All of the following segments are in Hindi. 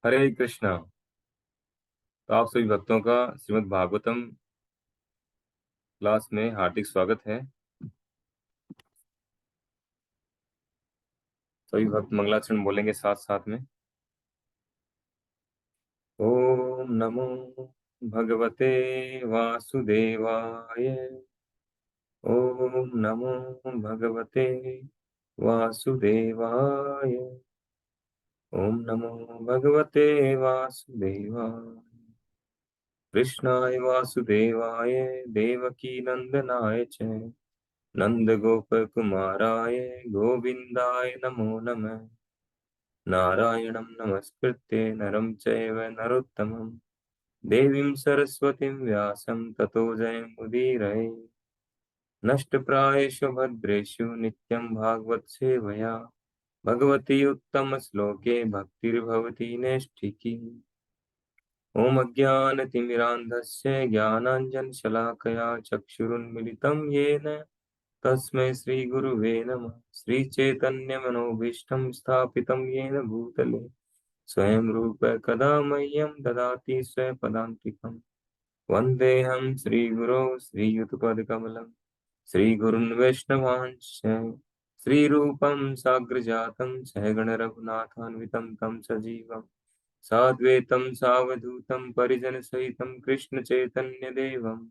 हरे कृष्णा। तो आप सभी भक्तों का श्रीमद् भागवतम क्लास में हार्दिक स्वागत है। सभी भक्त मंगलाचरण बोलेंगे साथ साथ में। ओम नमो भगवते वासुदेवाय। ओम नमो भगवते वासुदेवाय। ओम नमो भगवते वासुदेवाय। कृष्णाय वासुदेवाय देवकी नंदनाय च नंद गोप कुमाराय गोविंदाय नमो नमः। नारायणं नमस्कृत्य नरं चैव नरोत्तमं देवीं सरस्वतीं व्यासं ततो जयमुदीरये। नष्टप्रायेषु भद्रेषु नित्यं भागवत सेवया भगवती उत्तमश्लोके भक्तिर्भवति नैष्ठिकी। ॐ अज्ञानतिमिरान्धस्य ज्ञानाञ्जनशलाकया चक्षुरुन्मिलितं येन तस्मै श्रीगुरुवे नमः। श्रीचैतन्यमनोभीष्टं स्थापितं येन भूतले स्वयं रूप कदा मह्यं ददाति स्वपदान्तिकम्। वन्देऽहं श्रीगुरो श्रीयुतपदकमलं श्रीगुरुन् वैष्णवांश्च श्रीरूपं साग्रजातं सहगण रघुनाथान्वितं तं सजीवम् साद्वैतं सावधूतं परिजनसहितं कृष्ण चैतन्य देवम्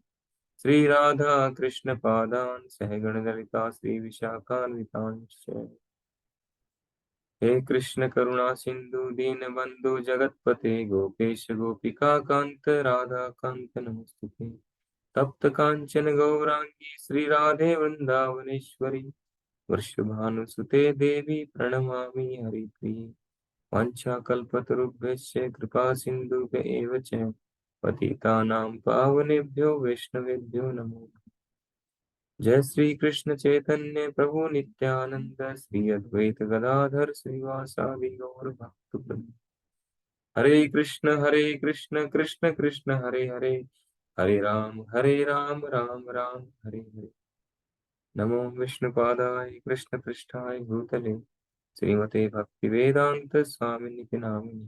श्री राधा कृष्ण पादान सहगण ललिता श्री विशाखान्वितांश्च। हे कृष्ण करुणा सिंधु दीन बंधु जगतपते गोपेश गोपिका कांत राधा कांत नमस्तुते। तप्त कांचन गौरांगी श्री राधे वृंदावनेश्वरी वृषभानुसुते देवी प्रणमामि हरिप्रिये। वाञ्छाकल्पतरुभ्यश्च कृपा सिन्धुभ्य एव च पतितानां पावनेभ्यो वैष्णवेभ्यो नमो। जय श्री कृष्ण चैतन्य प्रभु नित्यानंद श्री अद्वैत गदाधर श्रीवासादि गौर भक्तवृंद। हरे कृष्ण कृष्ण कृष्ण हरे हरे हरे राम राम राम हरे हरे। नमो विष्णुपादाय कृष्ण पृष्ठाय भूतले श्रीमते भक्ति वेदांत स्वामिनिति नामिने।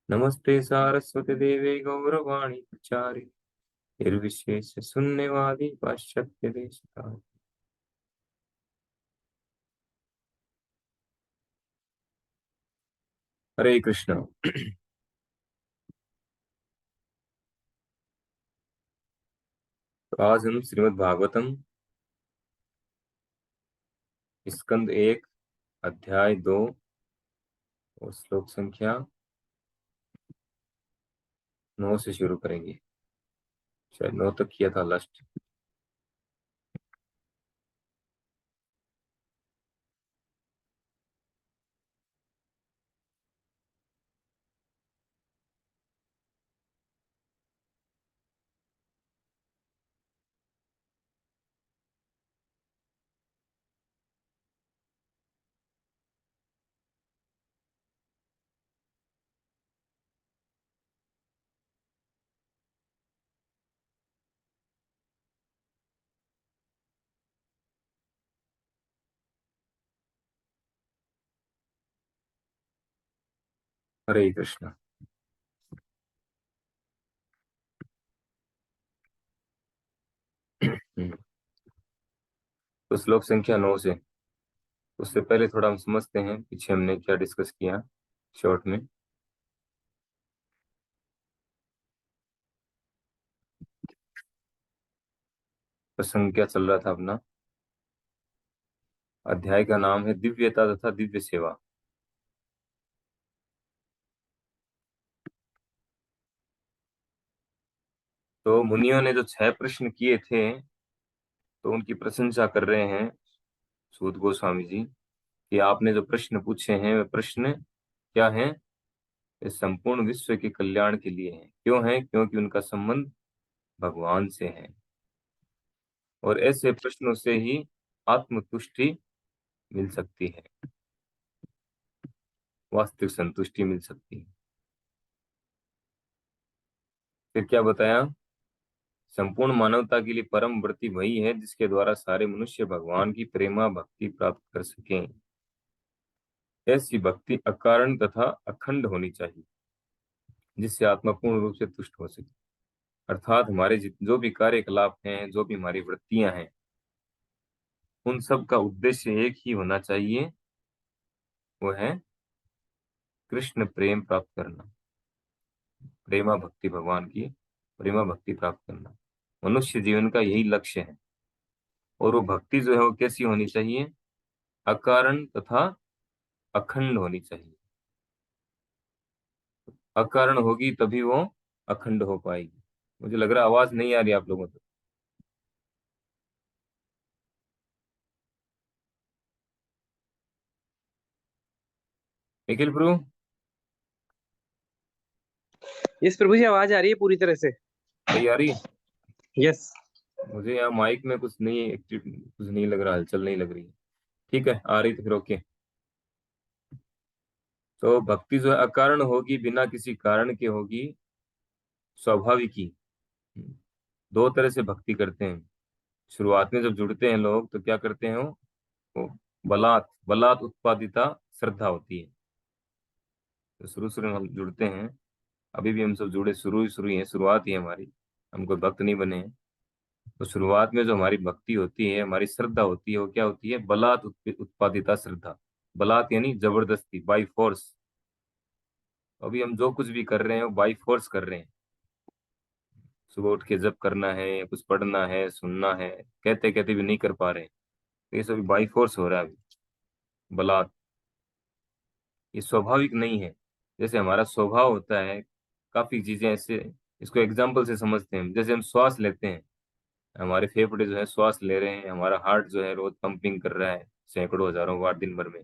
नमस्ते सारस्वती देवे गौरवाणी प्रचारि निर्विशेष शून्यवादी पाश्चात्य देशतारिणे। हरे कृष्ण। तो आज हम श्रीमद् भागवतम स्कंद 1 अध्याय 2 और श्लोक संख्या 9 से शुरू करेंगे। शायद 9 तक किया था लास्ट। हरे कृष्ण। तो श्लोक संख्या 9 से, उससे पहले थोड़ा हम समझते हैं पीछे हमने क्या डिस्कस किया शॉर्ट में। प्रसंग क्या चल रहा था अपना। अध्याय का नाम है दिव्यता तथा दिव्य सेवा। तो मुनियों ने जो 6 प्रश्न किए थे तो उनकी प्रशंसा कर रहे हैं सूत गोस्वामी जी कि आपने जो प्रश्न पूछे हैं वे प्रश्न क्या हैं। ये संपूर्ण विश्व के कल्याण के लिए हैं। क्यों है? क्योंकि उनका संबंध भगवान से है और ऐसे प्रश्नों से ही आत्मतुष्टि मिल सकती है, वास्तविक संतुष्टि मिल सकती है। फिर क्या बताया? संपूर्ण मानवता के लिए परम व्रति वही है जिसके द्वारा सारे मनुष्य भगवान की प्रेमा भक्ति प्राप्त कर सकें। ऐसी भक्ति अकारण तथा अखंड होनी चाहिए। जिससे आत्मा पूर्ण रूप से तुष्ट हो सके। अर्थात हमारे जो भी कार्यकलाप हैं, जो भी हमारी वृत्तियां हैं, उन सब का उद्देश्य एक ही होना चाहिए, वो है कृष्ण प्रेम प्राप्त करना, प्रेमा भक्ति, भगवान की प्रेमा भक्ति प्राप्त करना। मनुष्य जीवन का यही लक्ष्य है। और वो भक्ति जो है वो कैसी होनी चाहिए? अकारण तथा अखंड होनी चाहिए। अकारण होगी तभी वो अखंड हो पाएगी। मुझे लग रहा है आवाज नहीं आ रही आप लोगों को। निखिल प्रभु, यस प्रभु जी, आवाज आ रही है पूरी तरह से। सही आ रही है? यस। मुझे यहाँ माइक में कुछ नहीं एक्टिव, कुछ नहीं लग रहा, हलचल नहीं लग रही है। ठीक है, आ रही तो फिर ओके। तो भक्ति जो है अकारण होगी, बिना किसी कारण के होगी, स्वाभाविक ही। दो तरह से भक्ति करते हैं। शुरुआत में जब जुड़ते हैं लोग तो क्या करते हैं वो बलात् बलात् उत्पादिता श्रद्धा होती है। तो शुरू शुरू में हम जुड़ते हैं, अभी भी हम सब जुड़े शुरू ही है, शुरुआत ही है हमारी, हम कोई भक्त नहीं बने हैं। तो शुरुआत में जो हमारी भक्ति होती है, हमारी श्रद्धा होती है, वो क्या होती है? बलात् उत्पादिता श्रद्धा। बलात् यानी जबरदस्ती, बाई फोर्स। अभी हम जो कुछ भी कर रहे हैं वो बाई फोर्स कर रहे हैं। सुबह उठ के जप करना है, कुछ पढ़ना है, सुनना है, कहते कहते भी नहीं कर पा रहे हैं। तो ये सब बाई फोर्स हो रहा है अभी, बलात्। ये स्वाभाविक नहीं है। जैसे हमारा स्वभाव होता है, काफी चीजें ऐसे, इसको एग्जाम्पल से समझते हैं। जैसे हम श्वास लेते हैं, हमारे फेफड़े जो है श्वास ले रहे हैं, हमारा हार्ट जो है रोज पंपिंग कर रहा है, सैकड़ों हजारों बार दिन भर में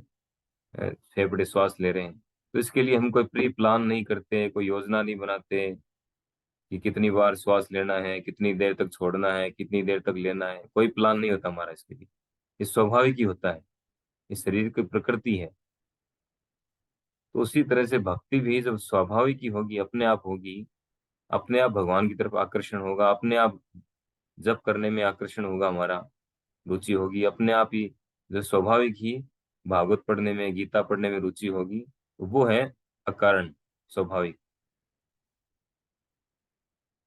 फेफड़े श्वास ले रहे हैं। तो इसके लिए हम कोई प्री प्लान नहीं करते, कोई योजना नहीं बनाते कि कितनी बार श्वास लेना है, कितनी देर तक छोड़ना है, कितनी देर तक लेना है। कोई प्लान नहीं होता हमारा इसके लिए। ये स्वाभाविक ही होता है, इस शरीर की प्रकृति है। तो उसी तरह से भक्ति भी जब स्वाभाविक ही होगी, अपने आप होगी, अपने आप भगवान की तरफ आकर्षण होगा, अपने आप जप करने में आकर्षण होगा, हमारा रुचि होगी अपने आप ही, जो स्वाभाविक ही भागवत पढ़ने में, गीता पढ़ने में रुचि होगी, तो वो है अकारण, स्वाभाविक।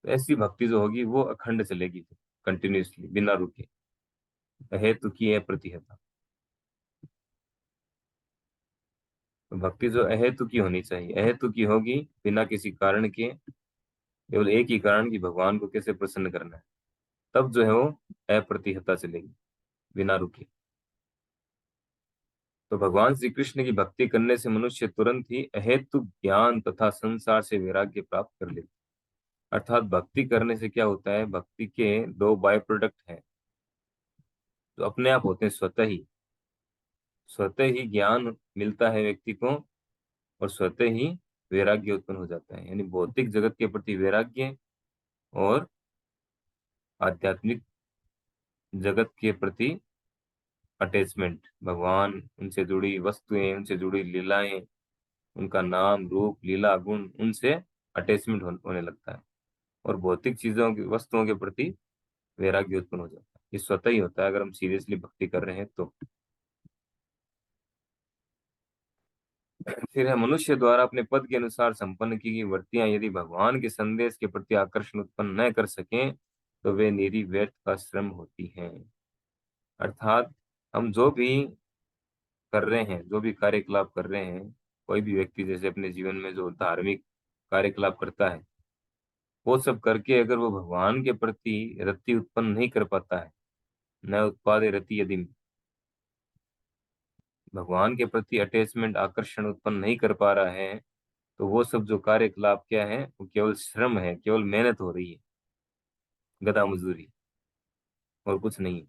तो ऐसी भक्ति जो होगी वो अखंड चलेगी, कंटिन्यूअसली, बिना रुके। हेतु की है प्रतिहता। तो भक्ति जो अहेतु की होनी चाहिए, अहेतु की होगी, बिना किसी कारण के, केवल एक ही कारण कि भगवान को कैसे प्रसन्न करना है, तब जो है वो अप्रतिहता चलेगी, बिना रुके। तो भगवान श्री कृष्ण की भक्ति करने से मनुष्य तुरंत ही अहेतु ज्ञान तथा संसार से वैराग्य प्राप्त कर लेता है। अर्थात भक्ति करने से क्या होता है? भक्ति के दो बाय प्रोडक्ट हैं जो अपने आप होते हैं, स्वतः ही। स्वतः ही ज्ञान मिलता है व्यक्ति को, और स्वतः ही वैराग्य उत्पन्न हो जाता है, यानी भौतिक जगत के प्रति वैराग्य, और आध्यात्मिक जगत के प्रति अटैचमेंट। भगवान, उनसे जुड़ी वस्तुएं, उनसे जुड़ी लीलाएं, उनका नाम रूप लीला गुण, उनसे अटैचमेंट होने लगता है। और भौतिक चीजों की, वस्तुओं के प्रति वैराग्य उत्पन्न हो जाता है। ये स्वतः ही होता है अगर हम सीरियसली भक्ति कर रहे हैं तो। फिर है मनुष्य द्वारा अपने पद के अनुसार संपन्न की गई वृत्तियां यदि भगवान के संदेश के प्रति आकर्षण उत्पन्न न कर सकें तो वे निरी व्यर्थ का श्रम होती हैं। अर्थात हम जो भी कर रहे हैं, जो भी कार्यकलाप कर रहे हैं, कोई भी व्यक्ति जैसे अपने जीवन में जो धार्मिक कार्यकलाप करता है, वो सब करके अगर वो भगवान के प्रति रति उत्पन्न नहीं कर पाता है, न उत्पादे रति, यदि भगवान के प्रति अटैचमेंट, आकर्षण उत्पन्न नहीं कर पा रहा है, तो वो सब जो कार्यकलाप क्या है, वो केवल श्रम है, केवल मेहनत हो रही है, गधा मजदूरी, और कुछ नहीं।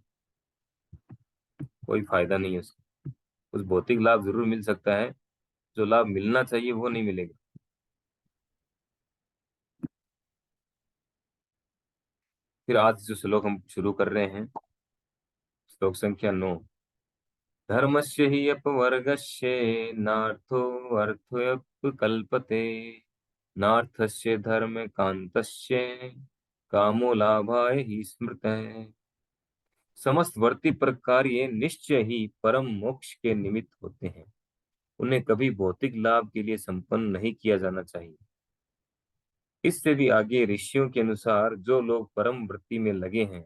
कोई फायदा नहीं है उसका। कुछ भौतिक लाभ जरूर मिल सकता है, जो लाभ मिलना चाहिए वो नहीं मिलेगा। फिर आज जो श्लोक हम शुरू कर रहे हैं, श्लोक संख्या 9। धर्मस्य हि अपवर्गस्य नार्थो अर्थोऽप्यकल्पते नार्थस्य धर्म कांतस्य कामो लाभाय ही स्मृतः। समस्त वर्ती पर कार्य निश्चय ही परम मोक्ष के निमित्त होते हैं, उन्हें कभी भौतिक लाभ के लिए संपन्न नहीं किया जाना चाहिए। इससे भी आगे ऋषियों के अनुसार जो लोग परम वृत्ति में लगे हैं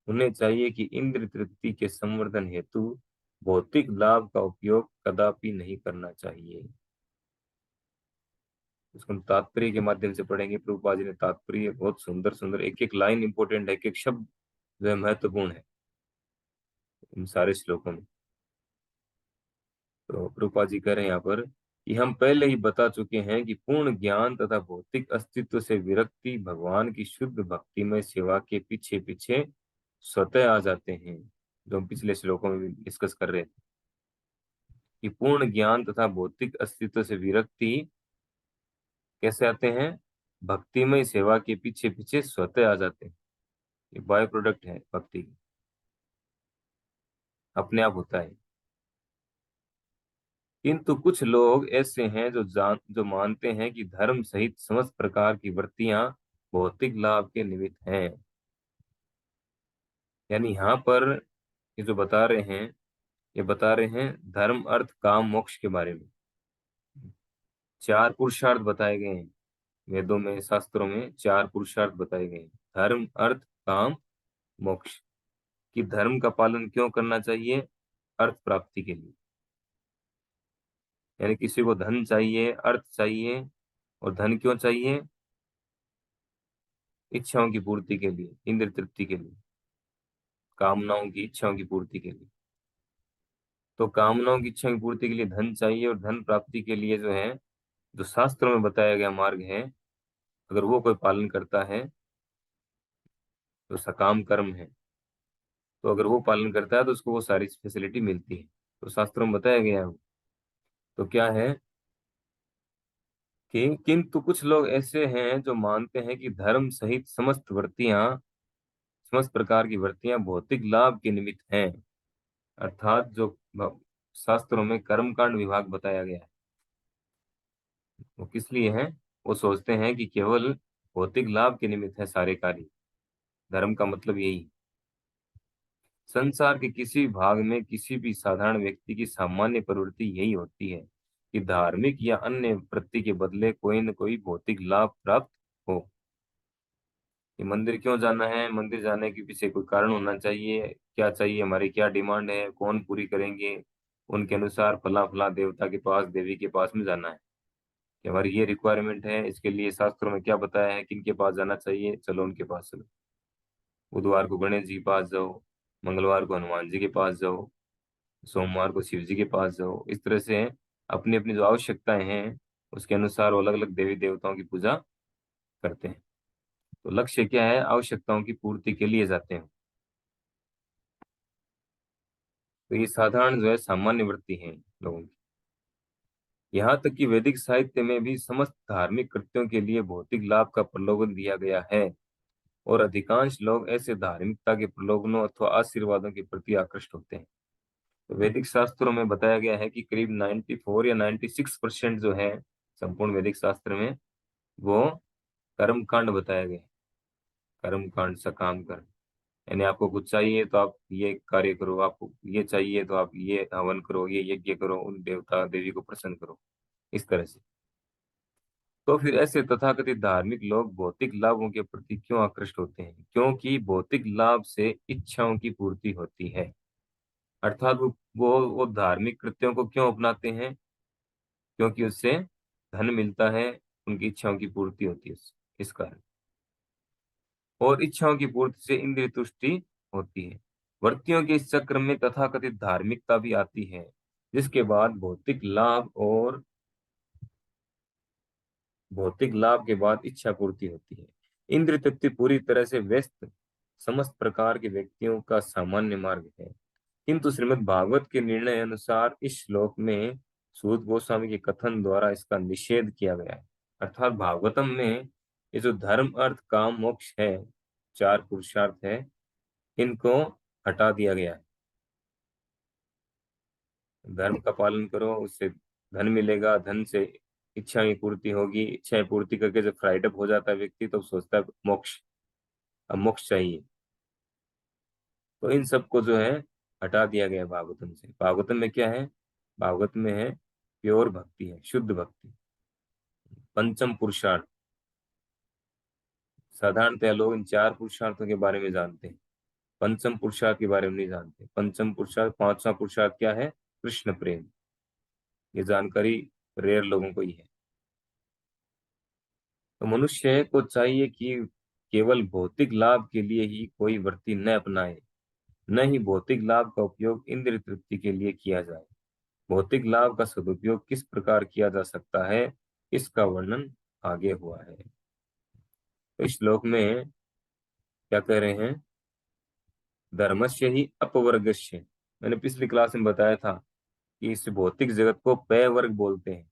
उन्हें चाहिए कि इंद्र तृप्ति के संवर्धन हेतु भौतिक लाभ का उपयोग कदापि नहीं करना चाहिए। इसको हम तात्पर्य के माध्यम से पढ़ेंगे। प्रभुपाद जी ने तात्पर्य बहुत सुंदर सुंदर, एक एक लाइन इंपॉर्टेंट है, एक एक शब्द जो है महत्वपूर्ण है इन सारे श्लोकों में। तो प्रभुपाद जी कह रहे हैं यहाँ पर कि हम पहले ही बता चुके हैं कि पूर्ण ज्ञान तथा भौतिक अस्तित्व से विरक्ति भगवान की शुद्ध भक्तिमय सेवा के पीछे पीछे स्वतः आ जाते हैं, जो हम पिछले श्लोकों में भी डिस्कस कर रहे थे कि पूर्ण ज्ञान तथा भौतिक अस्तित्व से विरक्ति कैसे आते हैं, भक्तिमय सेवा के पीछे पीछे स्वतः आ जाते हैं। ये बाय प्रोडक्ट है भक्ति की, अपने आप होता है। किंतु कुछ लोग ऐसे हैं जो मानते हैं कि धर्म सहित समस्त प्रकार की वृत्तियां भौतिक लाभ के निमित्त हैं। यानी यहाँ पर ये जो बता रहे हैं, ये बता रहे हैं धर्म अर्थ काम मोक्ष के बारे में। चार पुरुषार्थ बताए गए हैं वेदों में, शास्त्रों में चार पुरुषार्थ बताए गए हैं, धर्म अर्थ काम मोक्ष। कि धर्म का पालन क्यों करना चाहिए, अर्थ प्राप्ति के लिए। यानी किसी को धन चाहिए, अर्थ चाहिए, और धन क्यों चाहिए, इच्छाओं की पूर्ति के लिए, इंद्र तृप्ति के लिए, कामनाओं की इच्छाओं की पूर्ति के लिए। तो कामनाओं की इच्छाओं की पूर्ति के लिए धन चाहिए, और धन प्राप्ति के लिए जो है, जो शास्त्रों में बताया गया मार्ग है, अगर वो कोई पालन करता है तो सकाम कर्म है, तो अगर वो पालन करता है तो उसको वो सारी फैसिलिटी मिलती है। तो शास्त्रों में बताया गया है वो। तो क्या है कि किंतु कुछ लोग ऐसे हैं जो मानते हैं कि धर्म सहित समस्त वृत्तियां, समस्त प्रकार की वृत्तियां भौतिक लाभ के निमित्त हैं। अर्थात जो शास्त्रों में कर्मकांड विभाग बताया गया है वो किस लिए है, वो सोचते हैं कि केवल भौतिक लाभ के निमित्त है सारे कार्य। धर्म का मतलब यही। संसार के किसी भी भाग में किसी भी साधारण व्यक्ति की सामान्य प्रवृत्ति यही होती है कि धार्मिक या अन्य वृत्ति के बदले कोई न कोई भौतिक लाभ प्राप्त हो। कि मंदिर क्यों जाना है, मंदिर जाने के पीछे कोई कारण होना चाहिए, क्या चाहिए, हमारी क्या डिमांड है, कौन पूरी करेंगे, उनके अनुसार फला फला देवता के पास, देवी के पास में जाना है कि हमारी ये रिक्वायरमेंट है, इसके लिए शास्त्रों में क्या बताया है, किनके पास जाना चाहिए, चलो उनके पास चलो। बुधवार को गणेश जी के पास जाओ, मंगलवार को हनुमान जी के पास जाओ, सोमवार को शिव जी के पास जाओ। इस तरह से अपनी अपनी जो आवश्यकताएं हैं उसके अनुसार वो अलग अलग देवी देवताओं की पूजा करते हैं। तो लक्ष्य क्या है, आवश्यकताओं की पूर्ति के लिए जाते हैं। तो ये साधारण जो है सामान्य वृत्ति है लोगों की। यहाँ तक कि वैदिक साहित्य में भी समस्त धार्मिक कृत्यों के लिए भौतिक लाभ का प्रलोभन दिया गया है, और अधिकांश लोग ऐसे धार्मिकता के प्रलोभनों अथवा आशीर्वादों के प्रति आकृष्ट होते हैं। तो वैदिक शास्त्रों में बताया गया है कि करीब 94 या 96% जो है संपूर्ण वैदिक शास्त्र में, वो कर्म कांड बताया गया है। कर्म कांड, सकाम कर्म। यानी आपको कुछ चाहिए तो आप ये कार्य करो, आपको ये चाहिए तो आप ये हवन करो, ये यज्ञ करो, उन देवता देवी को प्रसन्न करो, इस तरह से। तो फिर ऐसे तथाकथित धार्मिक लोग भौतिक लाभों के प्रति क्यों आकृष्ट होते हैं, क्योंकि भौतिक लाभ से इच्छाओं की पूर्ति होती है। अर्थात वो धार्मिक कृत्यों को क्यों अपनाते हैं, क्योंकि उससे धन मिलता है, उनकी इच्छाओं की पूर्ति होती है इस कारण। और इच्छाओं की पूर्ति से इंद्रिय तुष्टि होती है। वृत्तियों के इस चक्र में तथाकथित धार्मिकता भी आती है, जिसके बाद भौतिक लाभ के बाद इच्छा पूर्ति होती है। इंद्रिय तृप्ति पूरी तरह से व्यस्त समस्त प्रकार के व्यक्तियों का सामान्य मार्ग है। किंतु श्रीमद् भागवत के निर्णय अनुसार इस श्लोक में सूत गोस्वामी के कथन द्वारा इसका निषेध किया गया है। अर्थात भागवतम में ये जो धर्म अर्थ काम मोक्ष है, चार पुरुषार्थ है, इनको हटा दिया गया है। धर्म का पालन करो, उससे धन मिलेगा, धन से इच्छा की पूर्ति होगी, इच्छा की पूर्ति करके जब फ्राइड अप हो जाता है व्यक्ति तो सोचता है मोक्ष, अब मोक्ष चाहिए। तो इन सबको जो है हटा दिया गया है भागवतम से। भागवतम में क्या है, भागवत में है प्योर भक्ति, है शुद्ध भक्ति, पंचम पुरुषार्थ। साधारणतः लोग इन 4 पुरुषार्थों के बारे में जानते हैं, पंचम पुरुषार्थ के बारे में नहीं जानते। पंचम पुरुषार्थ, पांचवा पुरुषार्थ क्या है? कृष्ण प्रेम। ये जानकारी रेयर लोगों को ही है। तो मनुष्य को चाहिए कि केवल भौतिक लाभ के लिए ही कोई वृत्ति न अपनाए, न ही भौतिक लाभ का उपयोग इंद्रिय तृप्ति के लिए किया जाए। भौतिक लाभ का सदुपयोग किस प्रकार किया जा सकता है, इसका वर्णन आगे हुआ है। तो इस श्लोक में क्या कह रहे हैं? धर्मस्य ही अपवर्गस्य। मैंने पिछली क्लास में बताया था कि इस भौतिक जगत को पै वर्ग बोलते हैं।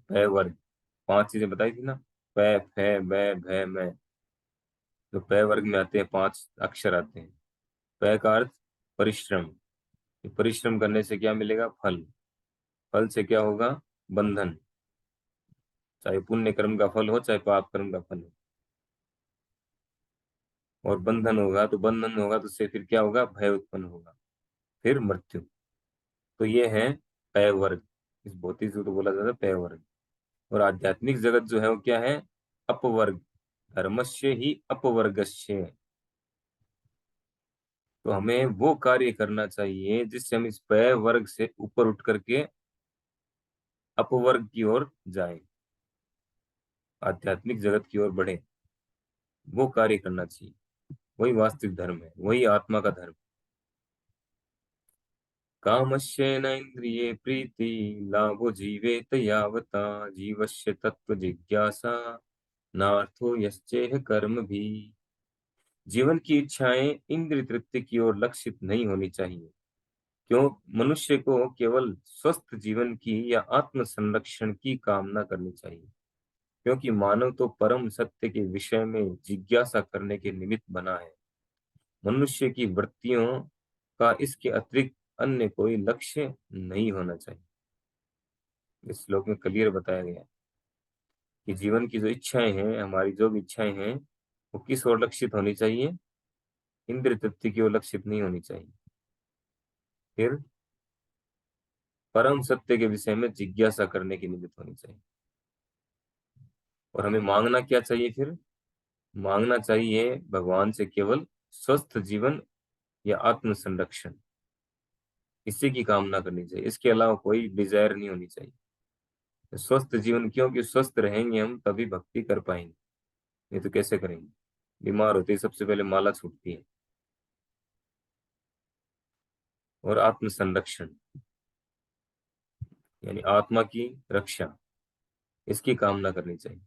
पै वर्ग, 5 चीजें बताई थी ना, पै फै बै भै मै। तो पै वर्ग में आते हैं, 5 अक्षर आते हैं। पै का अर्थ परिश्रम। परिश्रम करने से क्या मिलेगा? फल। फल से क्या होगा? बंधन। चाहे पुण्य कर्म का फल हो, चाहे पाप कर्म का फल हो। और बंधन होगा, तो बंधन होगा तो उससे फिर क्या होगा? भय उत्पन्न होगा, फिर मृत्यु। तो ये है पै वर्ग। इस भौतिक को तो बोला जाता है पै वर्ग। और आध्यात्मिक जगत जो है वो क्या है? अपवर्ग। धर्मस्य ही अपवर्गस्य। तो हमें वो कार्य करना चाहिए जिससे हम इस पै वर्ग से ऊपर उठ करके अपवर्ग की ओर जाएं, आध्यात्मिक जगत की ओर बढ़े। वो कार्य करना चाहिए। वही वास्तविक धर्म है, वही आत्मा का धर्म। कामस्य न इंद्रिये प्रीति, लाभो जीवेत यावता, जीवस्य तत्व जिज्ञासा, नार्थो यश्चेह कर्म भी। जीवन की इच्छाएं इंद्रिय तृप्ति की ओर लक्षित नहीं होनी चाहिए। क्यों? मनुष्य को केवल स्वस्थ जीवन की या आत्म संरक्षण की कामना करनी चाहिए, क्योंकि मानव तो परम सत्य के विषय में जिज्ञासा करने के निमित्त बना है। मनुष्य की वृत्तियों का इसके अतिरिक्त अन्य कोई लक्ष्य नहीं होना चाहिए। इस श्लोक में क्लियर बताया गया है कि जीवन की जो इच्छाएं हैं, हमारी जो भी इच्छाएं हैं, वो किस ओर लक्षित होनी चाहिए? इंद्रिय तृप्ति की ओर लक्षित नहीं होनी चाहिए। फिर परम सत्य के विषय में जिज्ञासा करने की निमित्त होनी चाहिए। और हमें मांगना क्या चाहिए फिर? मांगना चाहिए भगवान से केवल स्वस्थ जीवन या आत्म संरक्षण। इसी की कामना करनी चाहिए, इसके अलावा कोई डिजायर नहीं होनी चाहिए। स्वस्थ जीवन, क्योंकि स्वस्थ रहेंगे हम तभी भक्ति कर पाएंगे, नहीं तो कैसे करेंगे? बीमार होते ही सबसे पहले माला छूटती है। और आत्म संरक्षण यानी आत्मा की रक्षा, इसकी कामना करनी चाहिए।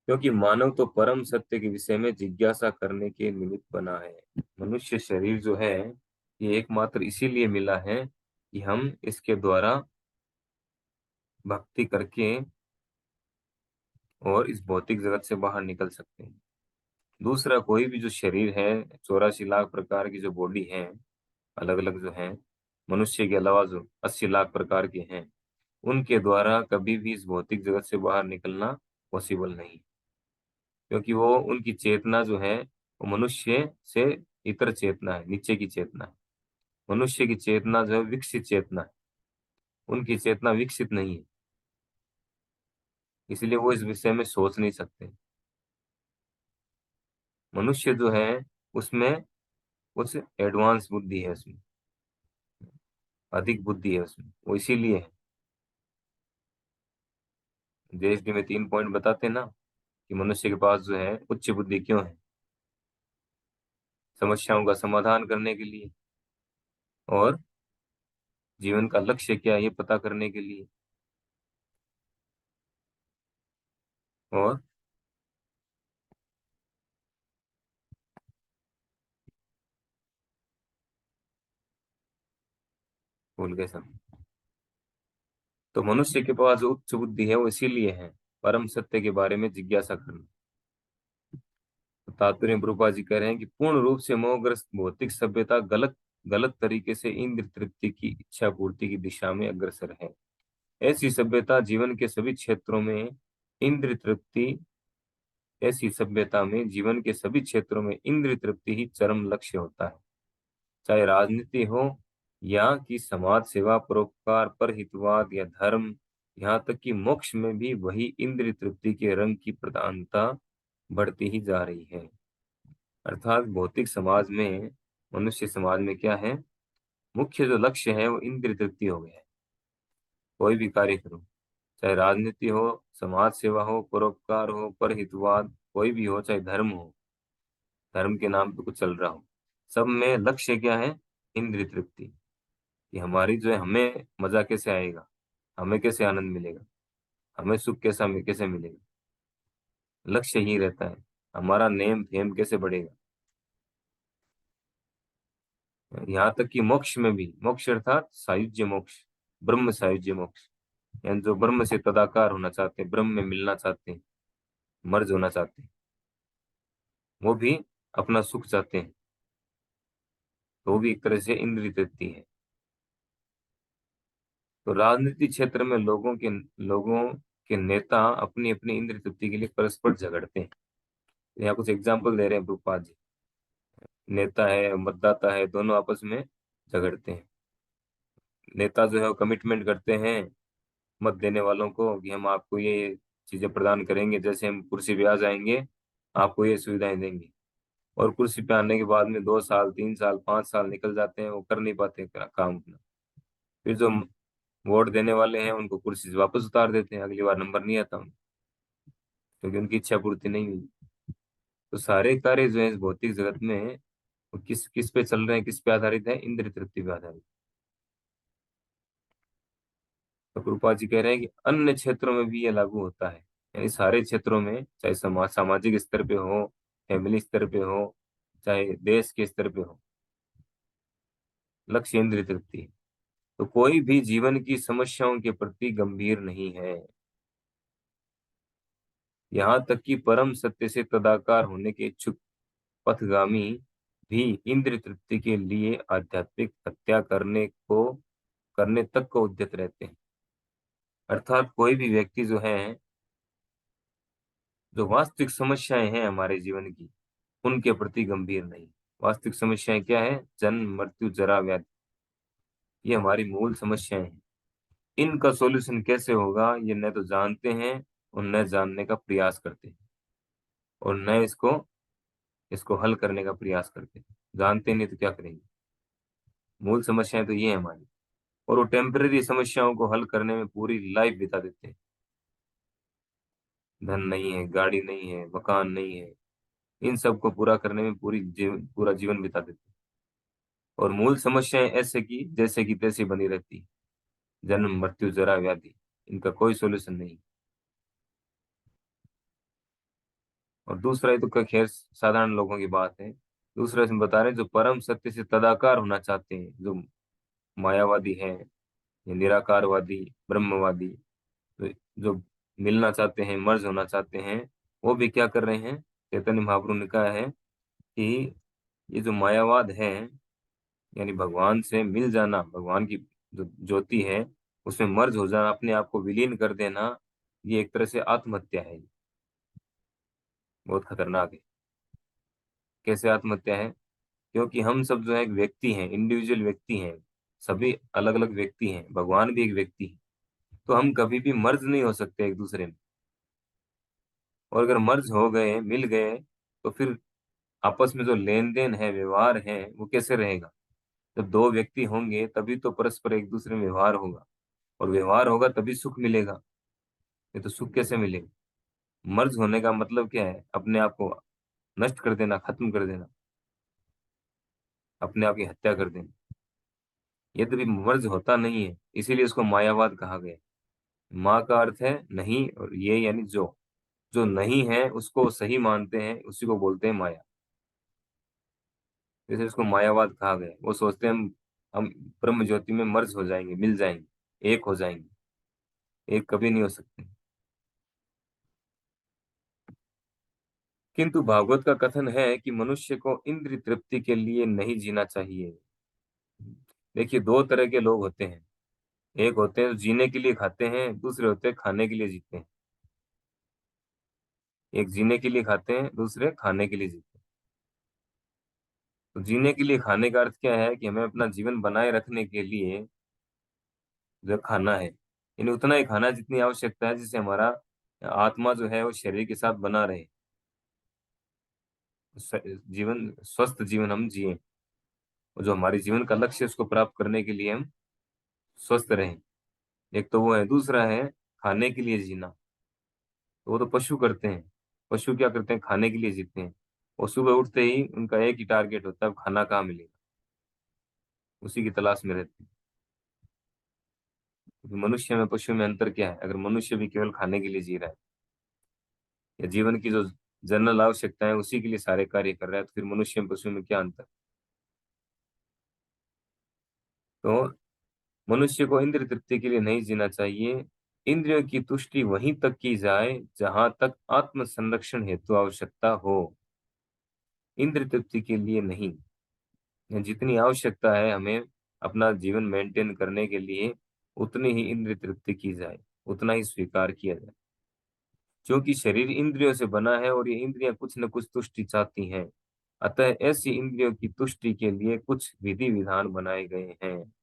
क्योंकि मानव तो परम सत्य के विषय में जिज्ञासा करने के निमित्त बना है। मनुष्य शरीर जो है, ये एकमात्र इसीलिए मिला है कि हम इसके द्वारा भक्ति करके और इस भौतिक जगत से बाहर निकल सकते हैं। दूसरा कोई भी जो शरीर है, 84 लाख प्रकार की जो बॉडी है, अलग अलग जो है, मनुष्य के अलावा जो 80 लाख प्रकार के हैं, उनके द्वारा कभी भी इस भौतिक जगत से बाहर निकलना पॉसिबल नहीं। क्योंकि वो उनकी चेतना जो है वो मनुष्य से इतर चेतना है, नीचे की चेतना है। मनुष्य की चेतना जो है विकसित चेतना है, उनकी चेतना विकसित नहीं है, इसलिए वो इस विषय में सोच नहीं सकते। मनुष्य जो है उसमें कुछ एडवांस बुद्धि है, उसमें अधिक बुद्धि है उसमें, वो इसीलिए है। जीएसडी में 3 पॉइंट बताते हैं ना कि मनुष्य के पास जो है उच्च बुद्धि क्यों है? समस्याओं का समाधान करने के लिए, और जीवन का लक्ष्य क्या है ये पता करने के लिए, और भूल गए सब। तो मनुष्य के पास जो उच्च बुद्धि है वो इसीलिए है परम सत्य के बारे में जिज्ञासा करना। तो तात्पर्य में प्रभुपाद जी कह रहे हैं कि पूर्ण रूप से मोहग्रस्त भौतिक सभ्यता गलत गलत तरीके से इंद्र तृप्ति की इच्छा पूर्ति की दिशा में अग्रसर है। ऐसी सभ्यता जीवन के सभी क्षेत्रों में इंद्र तृप्ति ऐसी सभ्यता में जीवन के सभी क्षेत्रों में इंद्र तृप्ति ही चरम लक्ष्य होता है। चाहे राजनीति हो या कि समाज सेवा, परोपकार, परहितवाद या धर्म, यहाँ तक कि मोक्ष में भी वही इंद्रिय तृप्ति के रंग की प्रधानता बढ़ती ही जा रही है। अर्थात भौतिक समाज में, मनुष्य समाज में क्या है, मुख्य जो लक्ष्य है वो इंद्रिय तृप्ति हो गया है। कोई भी कार्य करो, चाहे राजनीति हो, समाज सेवा हो, परोपकार हो, परहितवाद, कोई भी हो, चाहे धर्म हो, धर्म के नाम पे कुछ चल रहा हो, सब में लक्ष्य क्या है, इंद्रिय तृप्ति। कि हमारी जो है, हमें मजा कैसे आएगा, हमें कैसे आनंद मिलेगा, हमें सुख कैसे मिलेगा, लक्ष्य ही रहता है। हमारा नेम फेम कैसे बढ़ेगा। यहाँ तक कि मोक्ष में भी, मोक्ष अर्थात सायुज्य मोक्ष, ब्रह्म सायुज्य मोक्ष, यानी जो ब्रह्म से तदाकार होना चाहते हैं, ब्रह्म में मिलना चाहते हैं, मर्ज होना चाहते हैं, वो भी अपना सुख चाहते हैं, तो वो भी एक तरह से इंद्रिय तृप्ति है। तो राजनीति क्षेत्र में लोगों के नेता अपनी अपनी इंद्रिय तृप्ति के लिए परस्पर झगड़ते हैं। यहाँ कुछ एग्जाम्पल दे रहे हैं प्रभुपाद जी। नेता है, मतदाता है, दोनों आपस में झगड़ते हैं। नेता जो है वो कमिटमेंट करते हैं मत देने वालों को कि हम आपको ये चीजें प्रदान करेंगे, जैसे हम कुर्सी पे आ जाएंगे आपको ये सुविधाएं देंगे। और कुर्सी पे आने के बाद में 2 साल, 3 साल, 5 साल निकल जाते हैं, वो कर नहीं पाते काम अपना। फिर जो वोट देने वाले हैं उनको कुर्सी से वापस उतार देते हैं, अगली बार नंबर नहीं आता उनको, क्योंकि उनकी इच्छा पूर्ति नहीं हुई। तो सारे कार्य जो है इस भौतिक जगत में, वो किस किस पे चल रहे हैं, किस पे आधारित है, इंद्रिय तृप्ति पे आधारित। तो कृपा जी कह रहे हैं कि अन्य क्षेत्रों में भी ये लागू होता है। यानी सारे क्षेत्रों में, चाहे सामाजिक स्तर पे हो, फैमिली स्तर पे हो, चाहे देश के स्तर पे हो, लक्ष्य इंद्रिय तृप्ति है। तो कोई भी जीवन की समस्याओं के प्रति गंभीर नहीं है। यहाँ तक कि परम सत्य से तदाकार होने के इच्छुक पथगामी भी इंद्रिय तृप्ति के लिए आध्यात्मिक हत्या करने तक को उद्यत रहते हैं। अर्थात कोई भी व्यक्ति जो है, जो वास्तविक समस्याएं हैं हमारे जीवन की, उनके प्रति गंभीर नहीं। वास्तविक समस्याएं क्या है, जन्म मृत्यु जरा व्याधि, ये हमारी मूल समस्याएं हैं। इनका सॉल्यूशन कैसे होगा, ये न तो जानते हैं और न जानने का प्रयास करते हैं, और न इसको हल करने का प्रयास करते हैं। जानते नहीं तो क्या करेंगे। मूल समस्याएं तो ये है हमारी। और वो टेम्परेरी समस्याओं को हल करने में पूरी लाइफ बिता देते हैं। धन नहीं है, गाड़ी नहीं है, मकान नहीं है, इन सब को पूरा करने में पूरा जीवन बिता देते हैं। और मूल समस्याएं ऐसे की जैसे की तैसी बनी रहती, जन्म मृत्यु जरा व्याधि, इनका कोई सोल्यूशन नहीं। और दूसरा, ये तो खैर साधारण लोगों की बात है। दूसरा इसमें बता रहे हैं, जो परम सत्य से तदाकार होना चाहते हैं, जो मायावादी है, ये निराकारवादी, ब्रह्मवादी, जो मिलना चाहते हैं, मर्ज होना चाहते हैं, वो भी क्या कर रहे हैं। चैतन्य महाप्रभु ने कहा है कि ये जो मायावाद है, यानी भगवान से मिल जाना, भगवान की जो ज्योति है उसमें मर्ज हो जाना, अपने आप को विलीन कर देना, ये एक तरह से आत्महत्या है। बहुत खतरनाक है। कैसे आत्महत्या है, क्योंकि हम सब जो है एक व्यक्ति हैं, इंडिविजुअल व्यक्ति हैं, सभी अलग अलग व्यक्ति हैं, भगवान भी एक व्यक्ति है। तो हम कभी भी मर्ज नहीं हो सकते एक दूसरे में। और अगर मर्ज हो गए, मिल गए, तो फिर आपस में जो लेन देन है, व्यवहार है, वो कैसे रहेगा। जब दो व्यक्ति होंगे तभी तो परस्पर एक दूसरे में व्यवहार होगा, और व्यवहार होगा तभी सुख मिलेगा। नहीं तो सुख कैसे मिलेगा। मर्ज होने का मतलब क्या है, अपने आप को नष्ट कर देना, खत्म कर देना, अपने आप की हत्या कर देना। ये तो भी मर्ज होता नहीं है, इसीलिए इसको मायावाद कहा गया। माँ का अर्थ है नहीं, और ये यानी जो जो नहीं है उसको सही मानते हैं, उसी को बोलते हैं माया। जैसे इसको मायावाद कहा गया, वो सोचते हैं हम ब्रह्म ज्योति में मर्ज हो जाएंगे, मिल जाएंगे, एक हो जाएंगे। एक कभी नहीं हो सकते। किंतु भागवत का कथन है कि मनुष्य को इंद्रिय तृप्ति के लिए नहीं जीना चाहिए। देखिए, दो तरह के लोग होते हैं। एक होते हैं जो जीने के लिए खाते हैं, दूसरे होते हैं खाने के लिए जीते हैं। एक जीने के लिए खाते हैं, दूसरे खाने के लिए जीते हैं। तो जीने के लिए खाने का अर्थ क्या है, कि हमें अपना जीवन बनाए रखने के लिए जो खाना है, यानी उतना ही खाना जितनी आवश्यकता है, जिससे हमारा आत्मा जो है वो शरीर के साथ बना रहे। जीवन, स्वस्थ जीवन हम जिए, और जो हमारे जीवन का लक्ष्य है उसको प्राप्त करने के लिए हम स्वस्थ रहें। एक तो वो है, दूसरा है खाने के लिए जीना। तो वो तो पशु करते हैं। पशु क्या करते हैं? खाने के लिए जीते हैं। और सुबह उठते ही उनका एक ही टारगेट होता है, अब खाना कहाँ मिलेगा, उसी की तलाश में रहते हैं। क्योंकि मनुष्य में पशु में अंतर क्या है? अगर मनुष्य भी केवल खाने के लिए जी रहा है, या जीवन की जो जनरल आवश्यकता है उसी के लिए सारे कार्य कर रहा है, तो फिर मनुष्य में पशु में क्या अंतर? तो मनुष्य को इंद्रिय तृप्ति के लिए नहीं जीना चाहिए। इंद्रियों की तुष्टि वहीं तक की जाए जहां तक आत्म संरक्षण हेतु आवश्यकता हो, इंद्रिय तृप्ति के लिए नहीं। जितनी आवश्यकता है हमें अपना जीवन मेंटेन करने के लिए, उतनी ही इंद्रिय तृप्ति की जाए, उतना ही स्वीकार किया जाए। क्योंकि शरीर इंद्रियों से बना है और ये इंद्रियां कुछ न कुछ तुष्टि चाहती हैं। अतः ऐसी इंद्रियों की तुष्टि के लिए कुछ विधि विधान बनाए गए हैं।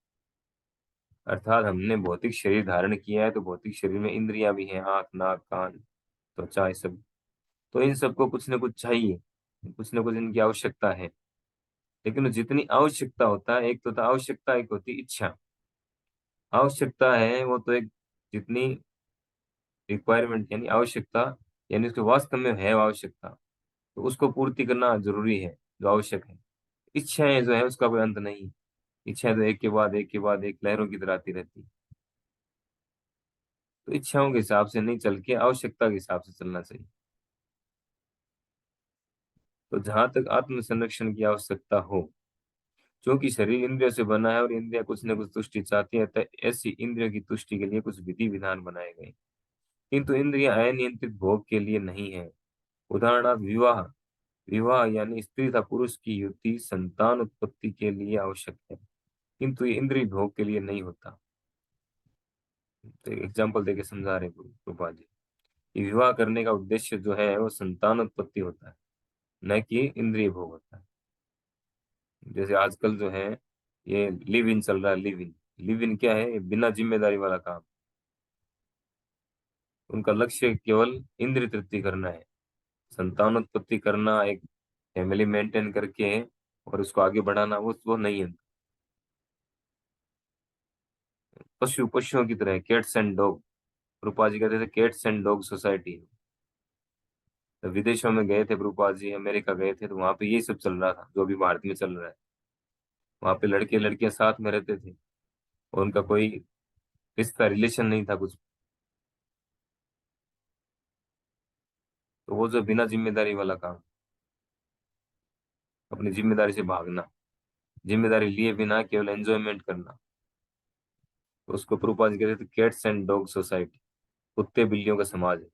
अर्थात हमने भौतिक शरीर धारण किया है, तो भौतिक शरीर में इंद्रियां भी हैं, आंख, नाक, कान, त्वचा, ये सब। तो इन सबको कुछ न कुछ चाहिए, कुछ न कुछ इनकी आवश्यकता है। लेकिन जितनी आवश्यकता होता है, एक तो आवश्यकता, एक होती इच्छा। आवश्यकता है वो तो एक, जितनी रिक्वायरमेंट यानी आवश्यकता, यानी उसके वास्तव में है आवश्यकता, तो उसको पूर्ति करना जरूरी है, जो आवश्यक है। इच्छाएं जो है उसका कोई अंत नहीं। इच्छाएं तो एक के बाद एक के बाद एक लहरों की तरह आती रहती है। तो इच्छाओं के हिसाब से नहीं चल के आवश्यकता के हिसाब से चलना चाहिए। तो जहां तक आत्म संरक्षण की आवश्यकता हो, क्योंकि शरीर इंद्रियों से बना है और इंद्रियां कुछ न कुछ तुष्टि चाहती है, तो ऐसी इंद्रियों की तुष्टि के लिए कुछ विधि विधान बनाए गए। किंतु इंद्रियां अनियंत्रित भोग के लिए नहीं है। उदाहरणार्थ विवाह। विवाह यानी स्त्री तथा पुरुष की युति संतान उत्पत्ति के लिए आवश्यक है, किंतु ये इंद्रिय भोग के लिए नहीं होता। तो एग्जाम्पल देके समझा रहे रूपा जी कि विवाह करने का उद्देश्य जो है वो संतान उत्पत्ति होता है, न कि इंद्रिय भोग होता है। जैसे आजकल जो है ये लिव इन चल रहा है। लिव इन, लिव इन क्या है? ये बिना जिम्मेदारी वाला काम। उनका लक्ष्य केवल इंद्रिय तृप्ति करना है, संतान उत्पत्ति करना, एक फैमिली मेंटेन करके और उसको आगे बढ़ाना, वो नहीं है। पशुओं की तरह, cats and dog. Prabhupada ji कहते थे कैट्स एंड डॉग सोसाइटी। तो विदेशों में गए थे प्रभुपाद जी, अमेरिका गए थे, तो वहां पे यही सब चल रहा था जो अभी भारत में चल रहा है। वहां पे लड़के लड़कियां साथ में रहते थे, और उनका कोई रिश्ता रिलेशन नहीं था कुछ। तो वो जो बिना जिम्मेदारी वाला काम, अपनी जिम्मेदारी से भागना, जिम्मेदारी लिए बिना केवल एंजॉयमेंट करना, तो उसको प्रभुपाद जी कहते थे कैट्स एंड डॉग सोसाइटी, कुत्ते बिल्लियों का समाज है।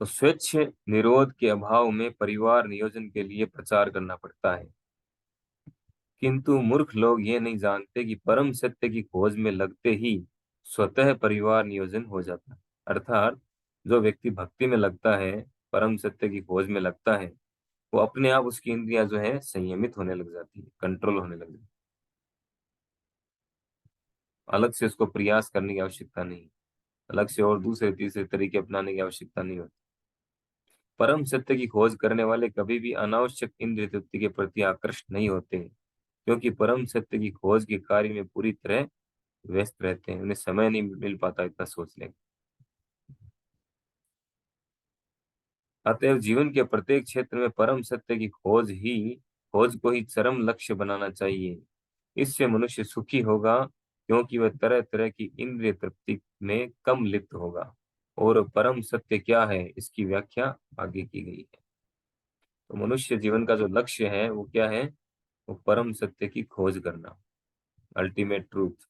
तो स्वेच्छ निरोध के अभाव में परिवार नियोजन के लिए प्रचार करना पड़ता है। किंतु मूर्ख लोग ये नहीं जानते कि परम सत्य की खोज में लगते ही स्वतः परिवार नियोजन हो जाता है। अर्थात जो व्यक्ति भक्ति में लगता है, परम सत्य की खोज में लगता है, वो अपने आप उसकी इंद्रियां जो है संयमित होने लग जाती है, कंट्रोल होने लग जाती है। अलग से उसको प्रयास करने की आवश्यकता नहीं, अलग से और दूसरे तीसरे तरीके अपनाने की आवश्यकता नहीं होती। परम सत्य की खोज करने वाले कभी भी अनावश्यक इंद्रिय तृप्ति के प्रति आकृष्ट नहीं होते, क्योंकि परम सत्य की खोज के कार्य में पूरी तरह व्यस्त रहते हैं, उन्हें समय नहीं मिल पाता इतना सोचने का। अतएव जीवन के प्रत्येक क्षेत्र में परम सत्य की खोज को ही चरम लक्ष्य बनाना चाहिए। इससे मनुष्य सुखी होगा, क्योंकि वह तरह तरह की इंद्रिय तृप्ति में कम लिप्त होगा। और परम सत्य क्या है, इसकी व्याख्या आगे की गई है। तो मनुष्य जीवन का जो लक्ष्य है वो क्या है? वो परम सत्य की खोज करना, अल्टीमेट ट्रूथ,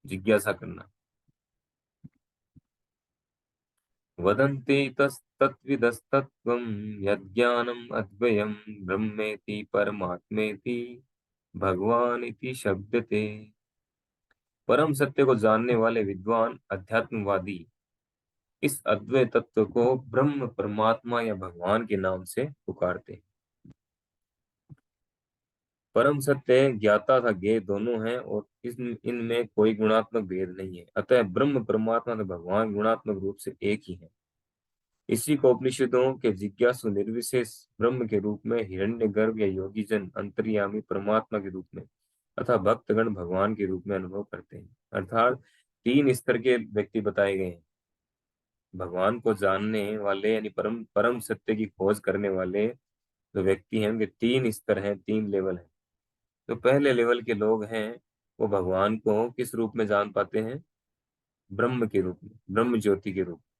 जिज्ञासा करना। वदन्ति तत्त्वम् यज्ञानम् अद्वयम् ब्रह्मेति परमात्मेति भगवान इति शब्दते। परम सत्य को जानने वाले विद्वान अध्यात्मवादी इस अद्वैत तत्व को ब्रह्म, परमात्मा या भगवान के नाम से पुकारते हैं। परम सत्य ज्ञाता था ज्ञेय दोनों हैं, और इस इनमें कोई गुणात्मक भेद नहीं है। अतः ब्रह्म परमात्मा तो भगवान गुणात्मक रूप से एक ही है। इसी को उपनिषदों के जिज्ञासु निर्विशेष ब्रह्म के रूप में, हिरण्यगर्भ या योगी जन अंतर्यामी परमात्मा के रूप में, तथा भक्तगण भगवान के रूप में अनुभव करते हैं। अर्थात तीन स्तर के व्यक्ति बताए गए हैं। भगवान को जानने वाले यानी परम परम सत्य की खोज करने वाले जो व्यक्ति हैं, उनके तीन स्तर हैं, तीन लेवल हैं। तो पहले लेवल के लोग हैं, वो भगवान को किस रूप में जान पाते हैं? ब्रह्म के रूप में, ब्रह्म ज्योति के रूप में।